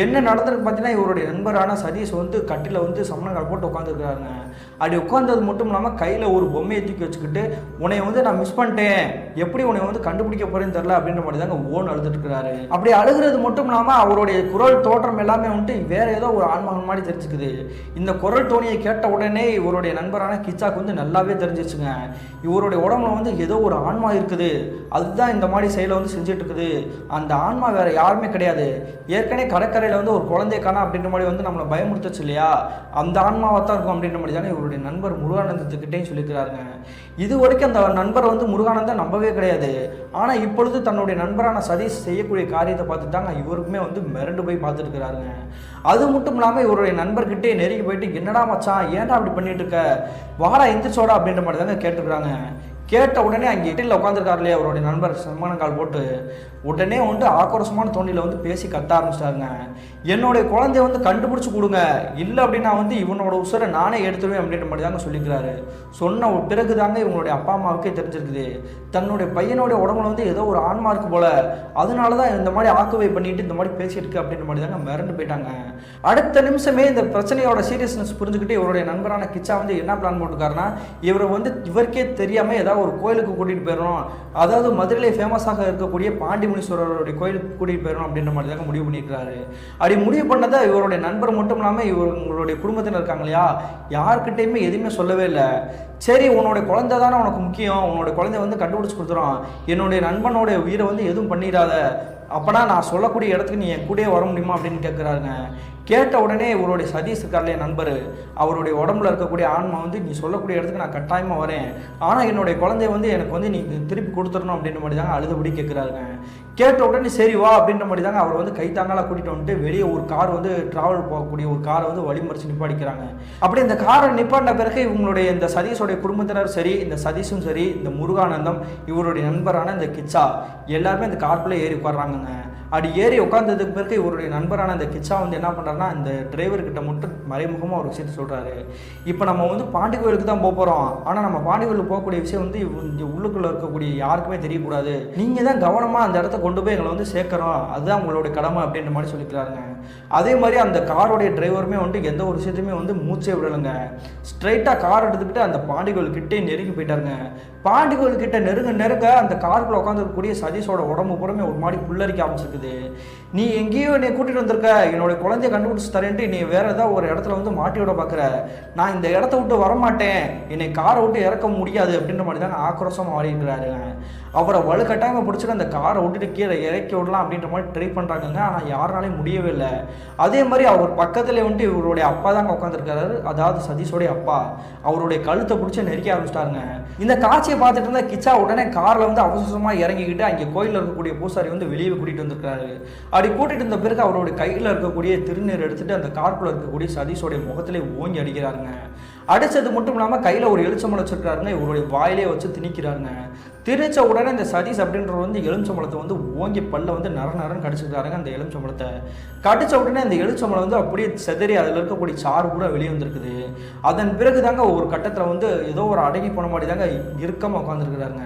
Speaker 1: என்ன நடந்திருக்கு பார்த்தீங்கன்னா, இவருடைய நண்பரான சதீஷ் வந்து கட்டில் வந்து சமணங்கால் போட்டு உட்காந்துருக்காருங்க. அப்படி உட்காந்தது மட்டும் இல்லாமல் கையில் ஒரு பொம்மையை தூக்கி வச்சுக்கிட்டு, உன்னை வந்து நான் மிஸ் பண்ணிட்டேன், எப்படி உன்னை வந்து கண்டுபிடிக்க போறேன்னு தெரியல அப்படின்ற மாதிரி தாங்க ஓன் அழுதுட்டு இருக்கிறாரு. அப்படி அழுகிறது மட்டும் இல்லாமல் அவருடைய குரல் தோற்றம் எல்லாமே வந்துட்டு வேற ஏதோ ஒரு ஆன்மகன் மாதிரி தெரிஞ்சுக்குது. இந்த குரல் தோணியை கேட்ட உடனே இவருடைய நண்பரான கிச்சாக்கு வந்து நல்லாவே தெரிஞ்சிச்சுங்க, இவருடைய உடம்புல வந்து ஏதோ ஒரு ஆன்மா இருக்குது, அதுதான் இந்த மாதிரி செயலை வந்து செஞ்சுட்டு இருக்குது. அந்த ஆன்மா வேற யாருமே கிடையாது, ஏற்கனவே கடற்கரையில் வந்து ஒரு குழந்தைய காணா அப்படின்ற மாதிரி வந்து நம்மளை பயமுறுத்துச்சு இல்லையா, அந்த ஆன்மாவாக தான் இருக்கும் அப்படின்ற மாதிரி தானே இவருடைய நண்பர் முருகானந்தத்துக்கிட்டே சொல்லிக்கிறாருங்க. இது வரைக்கும் அந்த நண்பர் வந்து முருகானந்தம் நம்பவே கிடையாது. ஆனால் இப்பொழுது தன்னுடைய நண்பரான சதீஷ் செய்யக்கூடிய காரியத்தை பார்த்துட்டு தாங்க இவருக்குமே வந்து மிரண்டு போய் பார்த்துட்டு இருக்கிறாருங்க. அது மட்டும் இல்லாமல் இவருடைய நண்பர்கிட்டே நெருங்கி போயிட்டு, என்னடா மச்சான் ஏன்டா அப்படி பண்ணிட்டு இருக்க, வாடா எந்திரிச்சோடா அப்படின்ற மாதிரி தாங்க கேட்டுருக்குறாங்க. கேட்ட உடனே அங்கே இட்டில் உட்காந்துருக்காரு இல்லையா அவருடைய நண்பர் சம்மணங்கால் போட்டு, உடனே வந்து ஆக்ரோஷமான தோணியில் வந்து பேசி கத்த ஆரம்பிச்சிட்டாருங்க. என்னுடைய குழந்தைய வந்து கண்டுபிடிச்சி கொடுங்க, இல்லை அப்படின்னா வந்து இவனோட உசுரை நானே எடுத்துருவேன் அப்படின்ற மாதிரி தாங்க சொல்லிக்கிறாரு. சொன்ன பிறகு தாங்க இவங்களுடைய அப்பா அம்மாவுக்கே தெரிஞ்சிருக்குது, தன்னுடைய பையனுடைய உடம்புல வந்து ஏதோ ஒரு ஆன்மா இருக்கு போல, அதனால தான் இந்த மாதிரி ஆக்குவை பண்ணிட்டு இந்த மாதிரி பேசிட்டு இருக்கு அப்படின்ற மாதிரி தாங்க மிரண்டு போயிட்டாங்க. அடுத்த நிமிஷமே இந்த பிரச்சனையோட சீரியஸ்னஸ் புரிஞ்சுக்கிட்டு இவருடைய நண்பரான கிச்சா வந்து என்ன பிளான் போட்டுக்காருன்னா, இவரை வந்து இவருக்கே தெரியாமல் ஏதாவது ஒரு கோயிலுக்கு கூட்டிகிட்டு போயிடணும், அதாவது மதுரையிலே ஃபேமஸாக இருக்கக்கூடிய பாண்டி முனீஸ்வரருடைய கோயிலுக்கு கூட்டிகிட்டு போயிடணும் அப்படின்ற மாதிரி தாங்க முடிவு பண்ணியிருக்கிறாரு. அப்படி முடிவு பண்ணதை இவருடைய நண்பர் மட்டும் இல்லாமல் இவங்களுடைய குடும்பத்தினர் இருக்காங்க இல்லையா, யார்கிட்டையுமே எதுவுமே சொல்லவே இல்லை. சரி உன்னோட குழந்தை தானே உனக்கு முக்கியம், உன்னோட குழந்தைய வந்து கண்டுபிடிச்சி கொடுத்துரும், என்னுடைய நண்பனோட உயிரை வந்து எதுவும் பண்ணிடாத, அப்போனா நான் சொல்லக்கூடிய இடத்துக்கு நீ என் கூடயே வர முடியுமா அப்படின்னு கேட்குறாருங்க. கேட்ட உடனே இவருடைய சதீஷ் இருக்கார்லையே நண்பர், அவருடைய உடம்புல இருக்கக்கூடிய ஆன்மா வந்து நீ சொல்லக்கூடிய இடத்துக்கு நான் கட்டாயமாக வரேன், ஆனால் என்னுடைய குழந்தைய வந்து எனக்கு வந்து நீ திருப்பி கொடுத்துடணும் அப்படின்ற மாதிரி தாங்க அழுதபடி கேட்குறாருங்க. கேட்ட உடனே சரி வா அப்படின்ற மாதிரி தாங்க அவர் வந்து கைத்தாங்கலாம் கூட்டிகிட்டு வந்துட்டு வெளியே ஒரு கார் வந்து டிராவல் போகக்கூடிய ஒரு காரை வந்து வழிமறிச்சு நிப்பாடிக்கிறாங்க. அப்படி இந்த காரை நிப்பாட்டின பிறகு இவங்களுடைய இந்த சதீஷோடைய குடும்பத்தினர் சரி இந்த சதீஷும் சரி இந்த முருகானந்தம் இவருடைய நண்பரான இந்த கிச்சா எல்லாருமே இந்த காருக்குள்ளே ஏறி உட்காடுறாங்க. அப்படி ஏறி உட்காந்ததுக்கு பிறகு இவருடைய நண்பரான இந்த கிச்சா வந்து என்ன பண்ணுறாருன்னா, இந்த டிரைவர்கிட்ட மட்டும் மறைமுகமாக ஒரு விஷயத்தை சொல்கிறாரு, இப்போ நம்ம வந்து பாண்டி கோயிலுக்கு தான் போகிறோம், ஆனால் நம்ம பாண்டி கோயிலுக்கு போகக்கூடிய விஷயம் வந்து உள்ளுக்குள்ளே இருக்கக்கூடிய யாருக்குமே தெரியக்கூடாது, நீங்கள் தான் கவனமாக அந்த இடத்த கொண்டு போய் எங்களை வந்து சேர்க்குறோம், அதுதான் உங்களுடைய கடமை அப்படின்ற மாதிரி சொல்லிக்கிறாருங்க. அதே மாதிரி அந்த காரோடைய டிரைவருமே வந்துட்டு எந்த ஒரு விஷயத்தையுமே வந்து மூச்சே விடலைங்க. ஸ்ட்ரைட்டாக கார் எடுத்துக்கிட்டு அந்த பாண்டி கோயில் கிட்டே நெருங்கி போயிட்டாருங்க. பாண்டி கோயில் கிட்ட நெருங்க அந்த காருக்குள்ள உட்காந்துருக்கக்கூடிய சதீஷோட உடம்பு புறமே ஒரு மாதிரி புல்லரிக்க ஆரம்பிச்சிருக்குது. நீ எங்கேயோ என்னை கூட்டிகிட்டு வந்திருக்க, என்னோட குழந்தைய கண்டுபிடிச்சி தரேன்ட்டு நீ வேற ஏதாவது ஒரு இடத்துல வந்து மாட்டி விட பார்க்குற, நான் இந்த இடத்த விட்டு வரமாட்டேன், என்னை காரை விட்டு இறக்க முடியாது அப்படின்ற மாதிரி தாங்க ஆக்ரோஷமாக மாறிடுறாருங்க. அவரை வலுக்கட்டாயமாக பிடிச்சிட்டு அந்த காரை விட்டுட்டு கீழே இறக்கி விடலாம் அப்படின்ற மாதிரி ட்ரை பண்ணுறாங்கங்க. ஆனால் யாருனாலையும் முடியவே இல்லை. அதே மாதிரி அவர் பக்கத்தில் வந்துட்டு இவருடைய அப்பா தாங்க உட்காந்துருக்காரு, அதாவது சதீஷோடைய அப்பா. அவருடைய கழுத்தை பிடிச்சி நெருக்கி ஆரம்பிச்சிட்டாருங்க. இந்த காட்சியை பார்த்துட்டு இருந்தால் கிச்சா உடனே காரில் வந்து அவசரமாக இறங்கிக்கிட்டு அங்கே கோயிலில் இருக்கக்கூடிய பூசாரி வந்து வெளியே கூட்டிகிட்டு வந்திருக்காரு. அப்படி கூட்டிகிட்டு இருந்த பிறகு அவருடைய கையில் இருக்கக்கூடிய திருநீர் எடுத்துகிட்டு அந்த காருக்குள்ளே இருக்கக்கூடிய சதீஷோடைய முகத்திலே ஓங்கி அடிக்கிறாருங்க. அடித்தது மட்டும் இல்லாமல் கையில் ஒரு எலுச்சம்பழம் வச்சுருக்காருங்க, இவருடைய வாயிலே வச்சு திணிக்கிறாருங்க. திணிச்ச உடனே இந்த சதீஷ் அப்படின்றவர் வந்து எலுமிச்சம்பழத்தை வந்து ஓங்கி பல்ல வந்து நரன்னு கடிச்சிருக்காருங்க. அந்த எலுமிச்சம்பழத்தை கடிச்ச உடனே அந்த எலுமிச்சம்பழம் வந்து அப்படியே செதறி அதில் இருக்கக்கூடிய சாறு கூட வெளியே வந்திருக்குது. அதன் பிறகு தாங்க ஒரு கட்டத்தில் வந்து ஏதோ ஒரு அடங்கி போன மாதிரி தாங்க இறுக்கமாக உட்காந்துருக்குறாருங்க.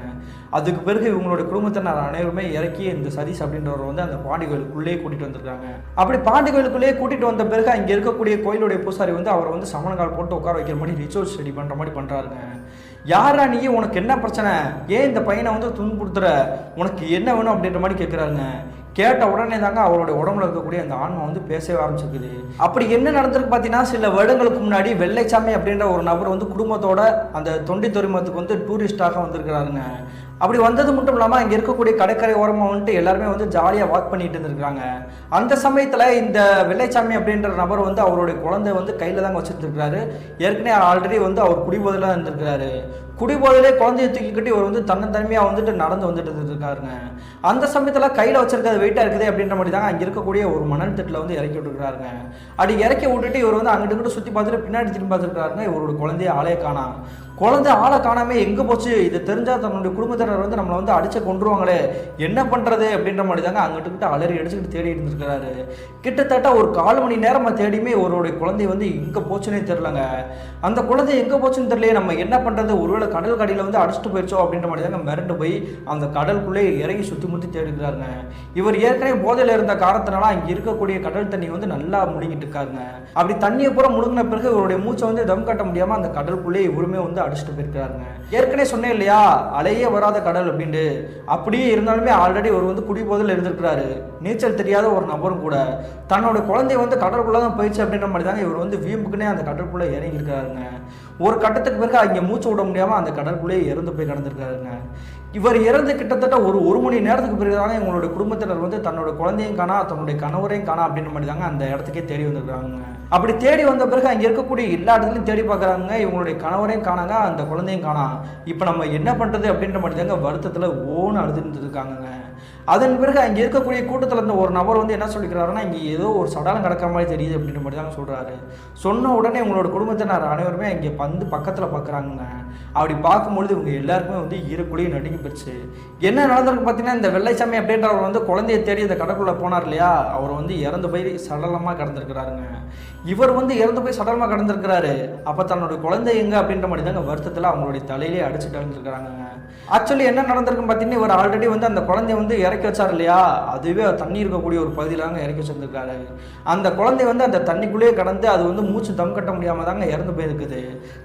Speaker 1: அதுக்கு பிறகு இவங்களுடைய குடும்பத்தினர் அனைவருமே இறக்கி இந்த சதீஷ் அப்படின்றவர் வந்து அந்த பாண்டி கோயிலுக்குள்ளேயே கூட்டிகிட்டு வந்திருக்காங்க. அப்படி பாண்டி கோயிலுக்குள்ளேயே கூட்டிகிட்டு வந்த பிறகு அங்கே இருக்கக்கூடிய கோயிலுடைய பூசாரி வந்து அவரை வந்து சமணங்கால் போட்டு உட்கார வைக்கிற மாதிரி ரிச்சுவல் ஸ்டடி பண்ணுற மாதிரி பண்ணுறாருங்க. யாரா நீ, உனக்கு என்ன பிரச்சனை, ஏன் இந்த பையனை வந்து துன்புறுத்துற, உனக்கு என்ன வேணும் அப்படின்ற மாதிரி கேட்குறாருங்க. கேட்ட உடனே தாங்க அவருடைய உடம்புல இருக்கக்கூடிய அந்த ஆன்மா வந்து பேசவே ஆரம்பிச்சிருக்குது. அப்படி என்ன நடந்திருக்கு பார்த்தீங்கன்னா, சில வருடங்களுக்கு முன்னாடி வெள்ளைச்சாமி அப்படின்ற ஒரு நபர் வந்து குடும்பத்தோட அந்த தொண்டி துறைமுகத்துக்கு வந்து டூரிஸ்டாக வந்திருக்கிறாருங்க. அப்படி வந்தது மட்டும் இல்லாமல் இங்கே இருக்கக்கூடிய கடற்கரை ஓரமாக வந்துட்டு எல்லாருமே வந்து ஜாலியாக வாக் பண்ணிட்டு இருந்திருக்காங்க. அந்த சமயத்தில் இந்த வெள்ளைச்சாமி அப்படின்ற நபர் வந்து அவருடைய குழந்தை வந்து கையில் தாங்க வச்சுருந்துருக்காரு. ஏற்கனவே ஆல்ரெடி வந்து அவர் குடிபோதையில் இருந்திருக்கிறாரு. குடிபோதையிலே குழந்தைய தூக்கிக்கிட்டு இவர் வந்து தன்னந்தனிமையாக வந்துட்டு நடந்து வந்துட்டு இருக்காருங்க. அந்த சமயத்தில் கையில் வச்சிருக்கிறது வெயிட்டாக இருக்குது அப்படின்ற மாதிரி தாங்க அங்கே இருக்கக்கூடிய ஒரு மணல் திட்டில் வந்து இறக்கி விட்டுருக்காருங்க. அப்படி இறக்கி விட்டுட்டு இவர் வந்து அங்கிட்டு இங்கிட்டு சுற்றி பார்த்துட்டு பின்னாடி திரும்பி பார்த்துருக்காருங்க. இவரோட குழந்தைய ஆளே காணாம். குழந்தை ஆளை காணாமல் எங்கே போச்சு, இது தெரிஞ்சால் தன்னுடைய குடும்பத்தினர் வந்து நம்மளை வந்து அடிச்சு கொண்டுருவாங்களே, என்ன பண்ணுறது அப்படின்ற மாதிரி தாங்க அங்கிட்டு அலறி அடிச்சுக்கிட்டு தேடி இருந்திருக்கிறாரு. கிட்டத்தட்ட ஒரு 4 மணி நேரமாக தேடியுமே இவருடைய குழந்தை வந்து எங்கே போச்சுன்னே தெரிலங்க. அந்த குழந்தை எங்கே போச்சுன்னு தெரியலையே, நம்ம என்ன பண்ணுறது, ஒருவேளை கடல் கடியில் வந்து அடிச்சுட்டு போயிடுச்சோ அப்படின்ற மாதிரி தாங்க மிரண்டு போய் அந்த கடலுக்குள்ளே இறங்கி சுற்றி முற்றி தேடிக்கிறாருங்க. இவர் ஏற்கனவே போதையில் இருந்த காரணத்தினால அங்கே இருக்கக்கூடிய கடல் தண்ணி வந்து நல்லா முழுங்கிட்டு இருக்காருங்க. அப்படி தண்ணியை பூரா முழுங்கின பிறகு இவருடைய மூச்சை வந்து தம் கட்ட முடியாமல் அந்த கடலுக்குள்ளே இவருமே வந்து அடிச்சுட்டு போயிருக்காருங்க. ஏற்கனவே சொன்னேன் இல்லையா, அலையே வராத கடல் அப்படின்ட்டு. அப்படியே இருந்தாலுமே ஆல்ரெடி ஒரு வந்து குடிபோதையில் இருந்திருக்கிறாரு. நீச்சல் தெரியாத ஒரு நபரும் கூட தன்னோட குழந்தை வந்து கடலுக்குள்ளே தான் போயிடுச்சு அப்படின்ற மாதிரி தாங்க இவர் வந்து வீம்புக்குன்னே அந்த கடலுக்குள்ளே இறங்கி இருக்காருங்க. ஒரு கட்டத்துக்கு பிறகு அங்கே மூச்சு விட முடியாமல் அந்த கடலுக்குள்ளேயே இறந்து போய் கடந்திருக்காருங்க. இவர் இறந்து கிட்டத்தட்ட ஒரு மணி நேரத்துக்கு பிறகு தாங்க இவங்களுடைய குடும்பத்தினர் வந்து தன்னோட குழந்தையும் காணா, தன்னுடைய கணவரையும் காணா அப்படின்ற மாதிரி தாங்க அந்த இடத்துக்கே தேடி வந்துருக்காங்க. அப்படி தேடி வந்த பிறகு அங்கே இருக்கக்கூடிய எல்லா இடத்துலையும் தேடி பார்க்குறாங்க. இவங்களுடைய கணவரையும் காணாங்க, அந்த குழந்தையும் காணா. இப்போ நம்ம என்ன பண்ணுறது அப்படின்ற மாதிரி தாங்க வருத்தத்தில் ஓன்னு அழுதுட்டு இருக்காங்க. அதன் பிறகு அங்கே இருக்கக்கூடிய கூட்டத்தில் இருந்த ஒரு நபர் வந்து என்ன சொல்லிக்கிறாருன்னா, இங்கே ஏதோ ஒரு சடலம் கிடக்கிற மாதிரி தெரியுது அப்படின்ற மாதிரி தாங்க சொல்கிறாரு. சொன்ன உடனே உங்களோட குடும்பத்தினர் அனைவருமே இங்கே வந்து பக்கத்தில் பார்க்குறாங்க. அப்படி பார்க்கும்பொழுது இவங்க எல்லாருக்குமே வந்து ஈரக்குழியை நடுங்கி போச்சு. என்ன நடந்திருக்கு பார்த்தீங்கன்னா, இந்த வெள்ளைச்சாமி அப்படின்றவர் வந்து குழந்தைய தேடி இந்த கடற்குள்ளே போனார் இல்லையா, அவர் வந்து இறந்து போய் சடலமாக கிடந்திருக்கிறாருங்க. இவர் வந்து இறந்து போய் சடலமாக கிடந்திருக்கிறாரு. அப்போ தன்னுடைய குழந்தை எங்கே அப்படின்ற மாதிரி தாங்க வருத்தத்தில் அவங்களுடைய தலையிலே அடிச்சுட்டு இருந்திருக்கிறாங்க. ஆக்சுவலி என்ன நடந்திருக்குன்னு பார்த்தீங்கன்னா, இவர் ஆல்ரெடி வந்து அந்த குழந்தைய வந்து இறக்கி வச்சார் இல்லையா, அதுவே தண்ணி இருக்கக்கூடிய ஒரு பகுதியில் தாங்க இறக்கி வச்சிருந்திருக்காரு. அந்த குழந்தை வந்து அந்த தண்ணிக்குள்ளேயே கடந்து அது வந்து மூச்சு தம் கட்ட முடியாமல் தாங்க இறந்து போயிருக்குது.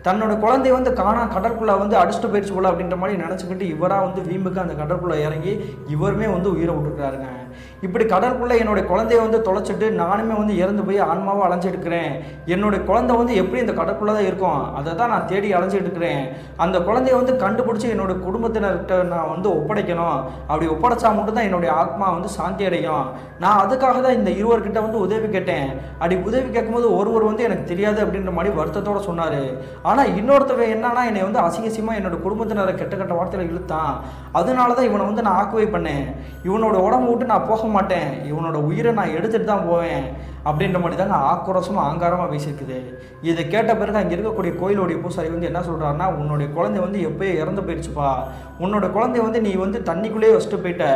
Speaker 1: தன்னோட குழந்தை வந்து காணா கடற்குள்ளே வந்து அடிச்சுட்டு போயிடுச்சு போல அப்படின்ற மாதிரி நினச்சிக்கிட்டு இவராக வந்து வீம்புக்கு அந்த கடற்குள்ளே இறங்கி இவருமே வந்து உயிரை விட்டுருக்காருங்க. இப்படி கடற்குள்ளே என்னுடைய குழந்தைய வந்து தொலைச்சிட்டு நானுமே வந்து இறந்து போய் ஆன்மாவாக அலைஞ்சிருக்கிறேன். என்னுடைய குழந்தை வந்து எப்படி இந்த கடற்குள்ளே தான் இருக்கும், அதை தான் நான் தேடி அலைஞ்சிட்டு இருக்கிறேன். அந்த குழந்தைய வந்து கண்டுபிடிச்சி என்னோட குடும்பத்தினர்கிட்ட நான் வந்து ஒப்படைக்கணும். அப்படி ஒப்படைச்சா மட்டும்தான் என்னுடைய ஆத்மா வந்து சாந்தி அடையும். நான் அதுக்காக தான் இந்த இருவர்கிட்ட வந்து உதவி கேட்டேன். அப்படி உதவி கேட்கும்போது ஒருவர் வந்து எனக்கு தெரியாது அப்படின்ற மாதிரி வருத்தத்தோடு சொன்னார். ஆனால் இன்னொருத்தவன் என்னன்னா, என்னை வந்து அசிங்கசியமாக என்னோட குடும்பத்தினரை கெட்ட வார்த்தையில் இழுத்தான். அதனால தான் இவனை வந்து நான் ஆக்குவை பண்ணேன். இவனோட உடம்பு விட்டு நான் போக மாட்டேன், இவனோட உயிரை நான் எடுத்துகிட்டு தான் போவேன் அப்படின்ற மாதிரி தாங்க ஆக்ரோஷமாக ஆங்காரமாக பேசியிருக்குது. இதை கேட்ட பிறகு அங்கே இருக்கக்கூடிய கோயிலுடைய பூசாரி வந்து என்ன சொல்கிறாருன்னா, உன்னுடைய குழந்தை வந்து எப்போயோ இறந்து போயிடுச்சுப்பா, உன்னோட குழந்தை வந்து நீ வந்து தண்ணிக்குள்ளேயே வச்சுட்டு போயிட்ட.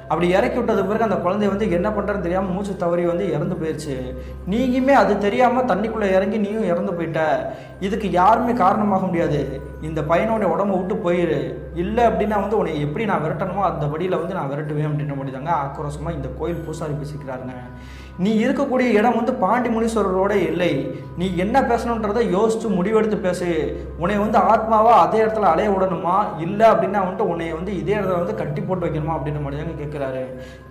Speaker 1: அப்படி இறக்கி விட்டது பிறகு அந்த குழந்தை வந்து என்ன பண்ணுறதுன்னு தெரியாமல் மூச்சு தவறி வந்து இறந்து போயிடுச்சு. நீயுமே அது தெரியாமல் தண்ணிக்குள்ளே இறங்கி நீயும் இறந்து போயிட்ட. இதுக்கு யாருமே காரணமாக முடியாது. இந்த பையனோட உடம்பை விட்டு போயிரு, இல்லை அப்படின்னா வந்து உன்னை எப்படி நான் விரட்டணுமோ அந்த படியில் வந்து நான் விரட்டுவேன் அப்படின்ற மாதிரி தாங்க ஆக்ரோஷமாக இந்த கோயில் பூசாரி பேசிக்கிறாருங்க. நீ இருக்கக்கூடிய இடம் வந்து பாண்டி முனீஸ்வரரோட இல்லை, நீ என்ன பேசணுன்றதை யோசித்து முடிவெடுத்து பேசு. உன்னை வந்து ஆத்மாவா அதே இடத்துல அலைய விடணுமா, இல்லை அப்படின்னா வந்துட்டு உன்னை வந்து இதே இடத்துல வந்து கட்டி போட்டு வைக்கணுமா அப்படின்ற மாதிரி தாங்க கேட்குறாரு.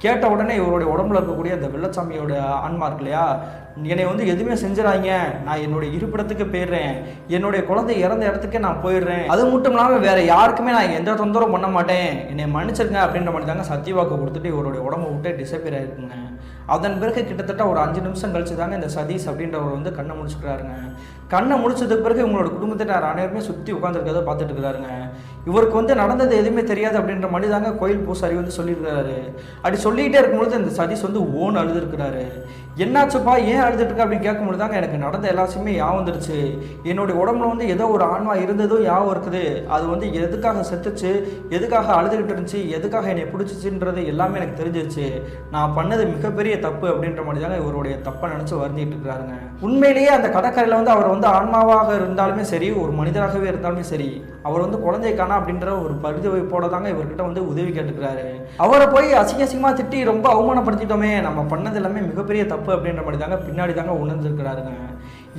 Speaker 1: கேட்ட உடனே இவருடைய உடம்புல இருக்கக்கூடிய அந்த வெள்ளச்சாமியோட ஆன்மா இருக்கு இல்லையா, என்னை வந்து எதுவுமே செஞ்சிடாங்க, நான் என்னுடைய இருப்பிடத்துக்கு போயிடுறேன், என்னுடைய குழந்தை இறந்த இடத்துக்கே நான் போயிடுறேன், அது மட்டும் இல்லாமல் வேற யாருக்குமே நான் எந்த தொந்தரவும் பண்ண மாட்டேன், என்னை மன்னிச்சிருங்க அப்படின்ற மாதிரி தாங்க சத்தியவாக்கு கொடுத்துட்டு இவருடைய உடம்பை விட்டு டிசப்பியர் ஆயிருக்குங்க. அதன் பிறகு கிட்டத்தட்ட ஒரு 5 நிமிஷம் கழிச்சு தாங்க இந்த சதீஷ் அப்படின்றவர் வந்து கண்ணை முடிச்சுக்கிறாருங்க. கண்ணை முடிச்சதுக்கு பிறகு இவங்களோட குடும்பத்தினர் அனைவருமே சுற்றி உட்காந்துருக்கிறத பார்த்துட்டு இருக்கிறாருங்க. இவருக்கு வந்து நடந்தது எதுவுமே தெரியாது அப்படின்ற மாதிரி தாங்க கோயில் பூசாரி வந்து சொல்லியிருக்கிறாரு. அப்படி சொல்லிகிட்டே இருக்கும்பொழுது இந்த சதீஷ் வந்து ஓன் அழுதுருக்கிறாரு. என்னாச்சுப்பா ஏன் அழுதுட்டு இருக்க அப்படின்னு கேட்கும்போது தாங்க எனக்கு நடந்த எல்லாத்தையுமே ஞாபகம் வந்துடுச்சு. என்னுடைய உடம்புல வந்து ஏதோ ஒரு ஆன்மா இருந்ததும் ஞாபகம் இருக்குது, அது வந்து எதுக்காக செத்துச்சு, எதுக்காக அழுதுகிட்டு இருந்துச்சு, எதுக்காக என்னை பிடிச்சிச்சுன்றது எல்லாமே எனக்கு தெரிஞ்சிருச்சு. நான் பண்ணது மிகப்பெரிய தப்பு அப்படின்ற மாதிரி தாங்க இவருடைய தப்பை நினச்சி வருந்திட்டு இருக்கிறாருங்க. உண்மையிலேயே அந்த கடற்கரையில் வந்து அவர் வந்து ஆன்மாவாக இருந்தாலுமே சரி, ஒரு மனிதராகவே இருந்தாலுமே சரி, அவர் வந்து குழந்தை காணா அப்படின்ற ஒரு பரிதவிப்போட தாங்க இவர்கிட்ட வந்து உதவி கேட்டுக்கிறாரு. அவரை போய் அசிங்கமாக திட்டி ரொம்ப அவமானப்படுத்திட்டோமே, நம்ம பண்ணது எல்லாமே மிகப்பெரிய தப்பு அப்படின்ற மாதிரி தாங்க பின்னாடி தாங்க உணர்ந்துருக்கிறாருங்க.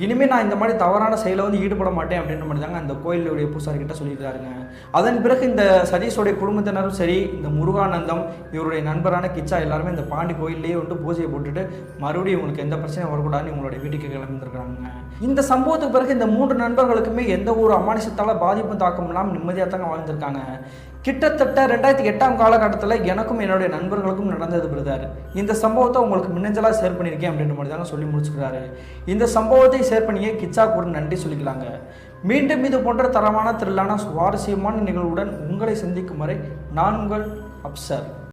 Speaker 1: இனிமேல் நான் இந்த மாதிரி தவறான செயலை வந்து ஈடுபட மாட்டேன் அப்படின்ற மாதிரி தாங்க அந்த கோயிலுடைய பூசாரி கிட்ட சொல்லியிருக்காருங்க. அதன் பிறகு இந்த சதீஷோடைய குடும்பத்தினரும் சரி, இந்த முருகானந்தம் இவருடைய நண்பரான கிச்சா எல்லாருமே இந்த பாண்டி கோயிலேயே வந்து பூஜையை போட்டுட்டு மறுபடியும் இவங்களுக்கு எந்த பிரச்சனையும் வரக்கூடாதுன்னு இவங்களுடைய வீட்டுக்கு கிளம்பியிருக்காங்க. இந்த சம்பவத்துக்கு பிறகு இந்த 3 நண்பர்களுக்குமே எந்த ஒரு அமானுஷத்தால் பாதிப்பும் தாக்கம் இல்லாமல் நிம்மதியாக தாங்க வாழ்ந்திருக்காங்க. கிட்டத்தட்ட 2008 காலகட்டத்தில் எனக்கும் என்னுடைய நண்பர்களுக்கும் நடந்தது பிரதர். இந்த சம்பவத்தை உங்களுக்கு மின்னஞ்சலாக ஷேர் பண்ணியிருக்கேன் அப்படின்ற மாதிரி தாங்க சொல்லி முடிச்சுக்கிறாரு. இந்த சம்பவத்தை ஷேர் பண்ணியே கிச்சா கூட நன்றி சொல்லிக்கலாங்க. மீண்டும் இது போன்ற தரமான த்ரில்லான சுவாரஸ்யமான நிகழ்வுடன் உங்களை சந்திக்கும் வரை நான் உங்கள் அப்சர்.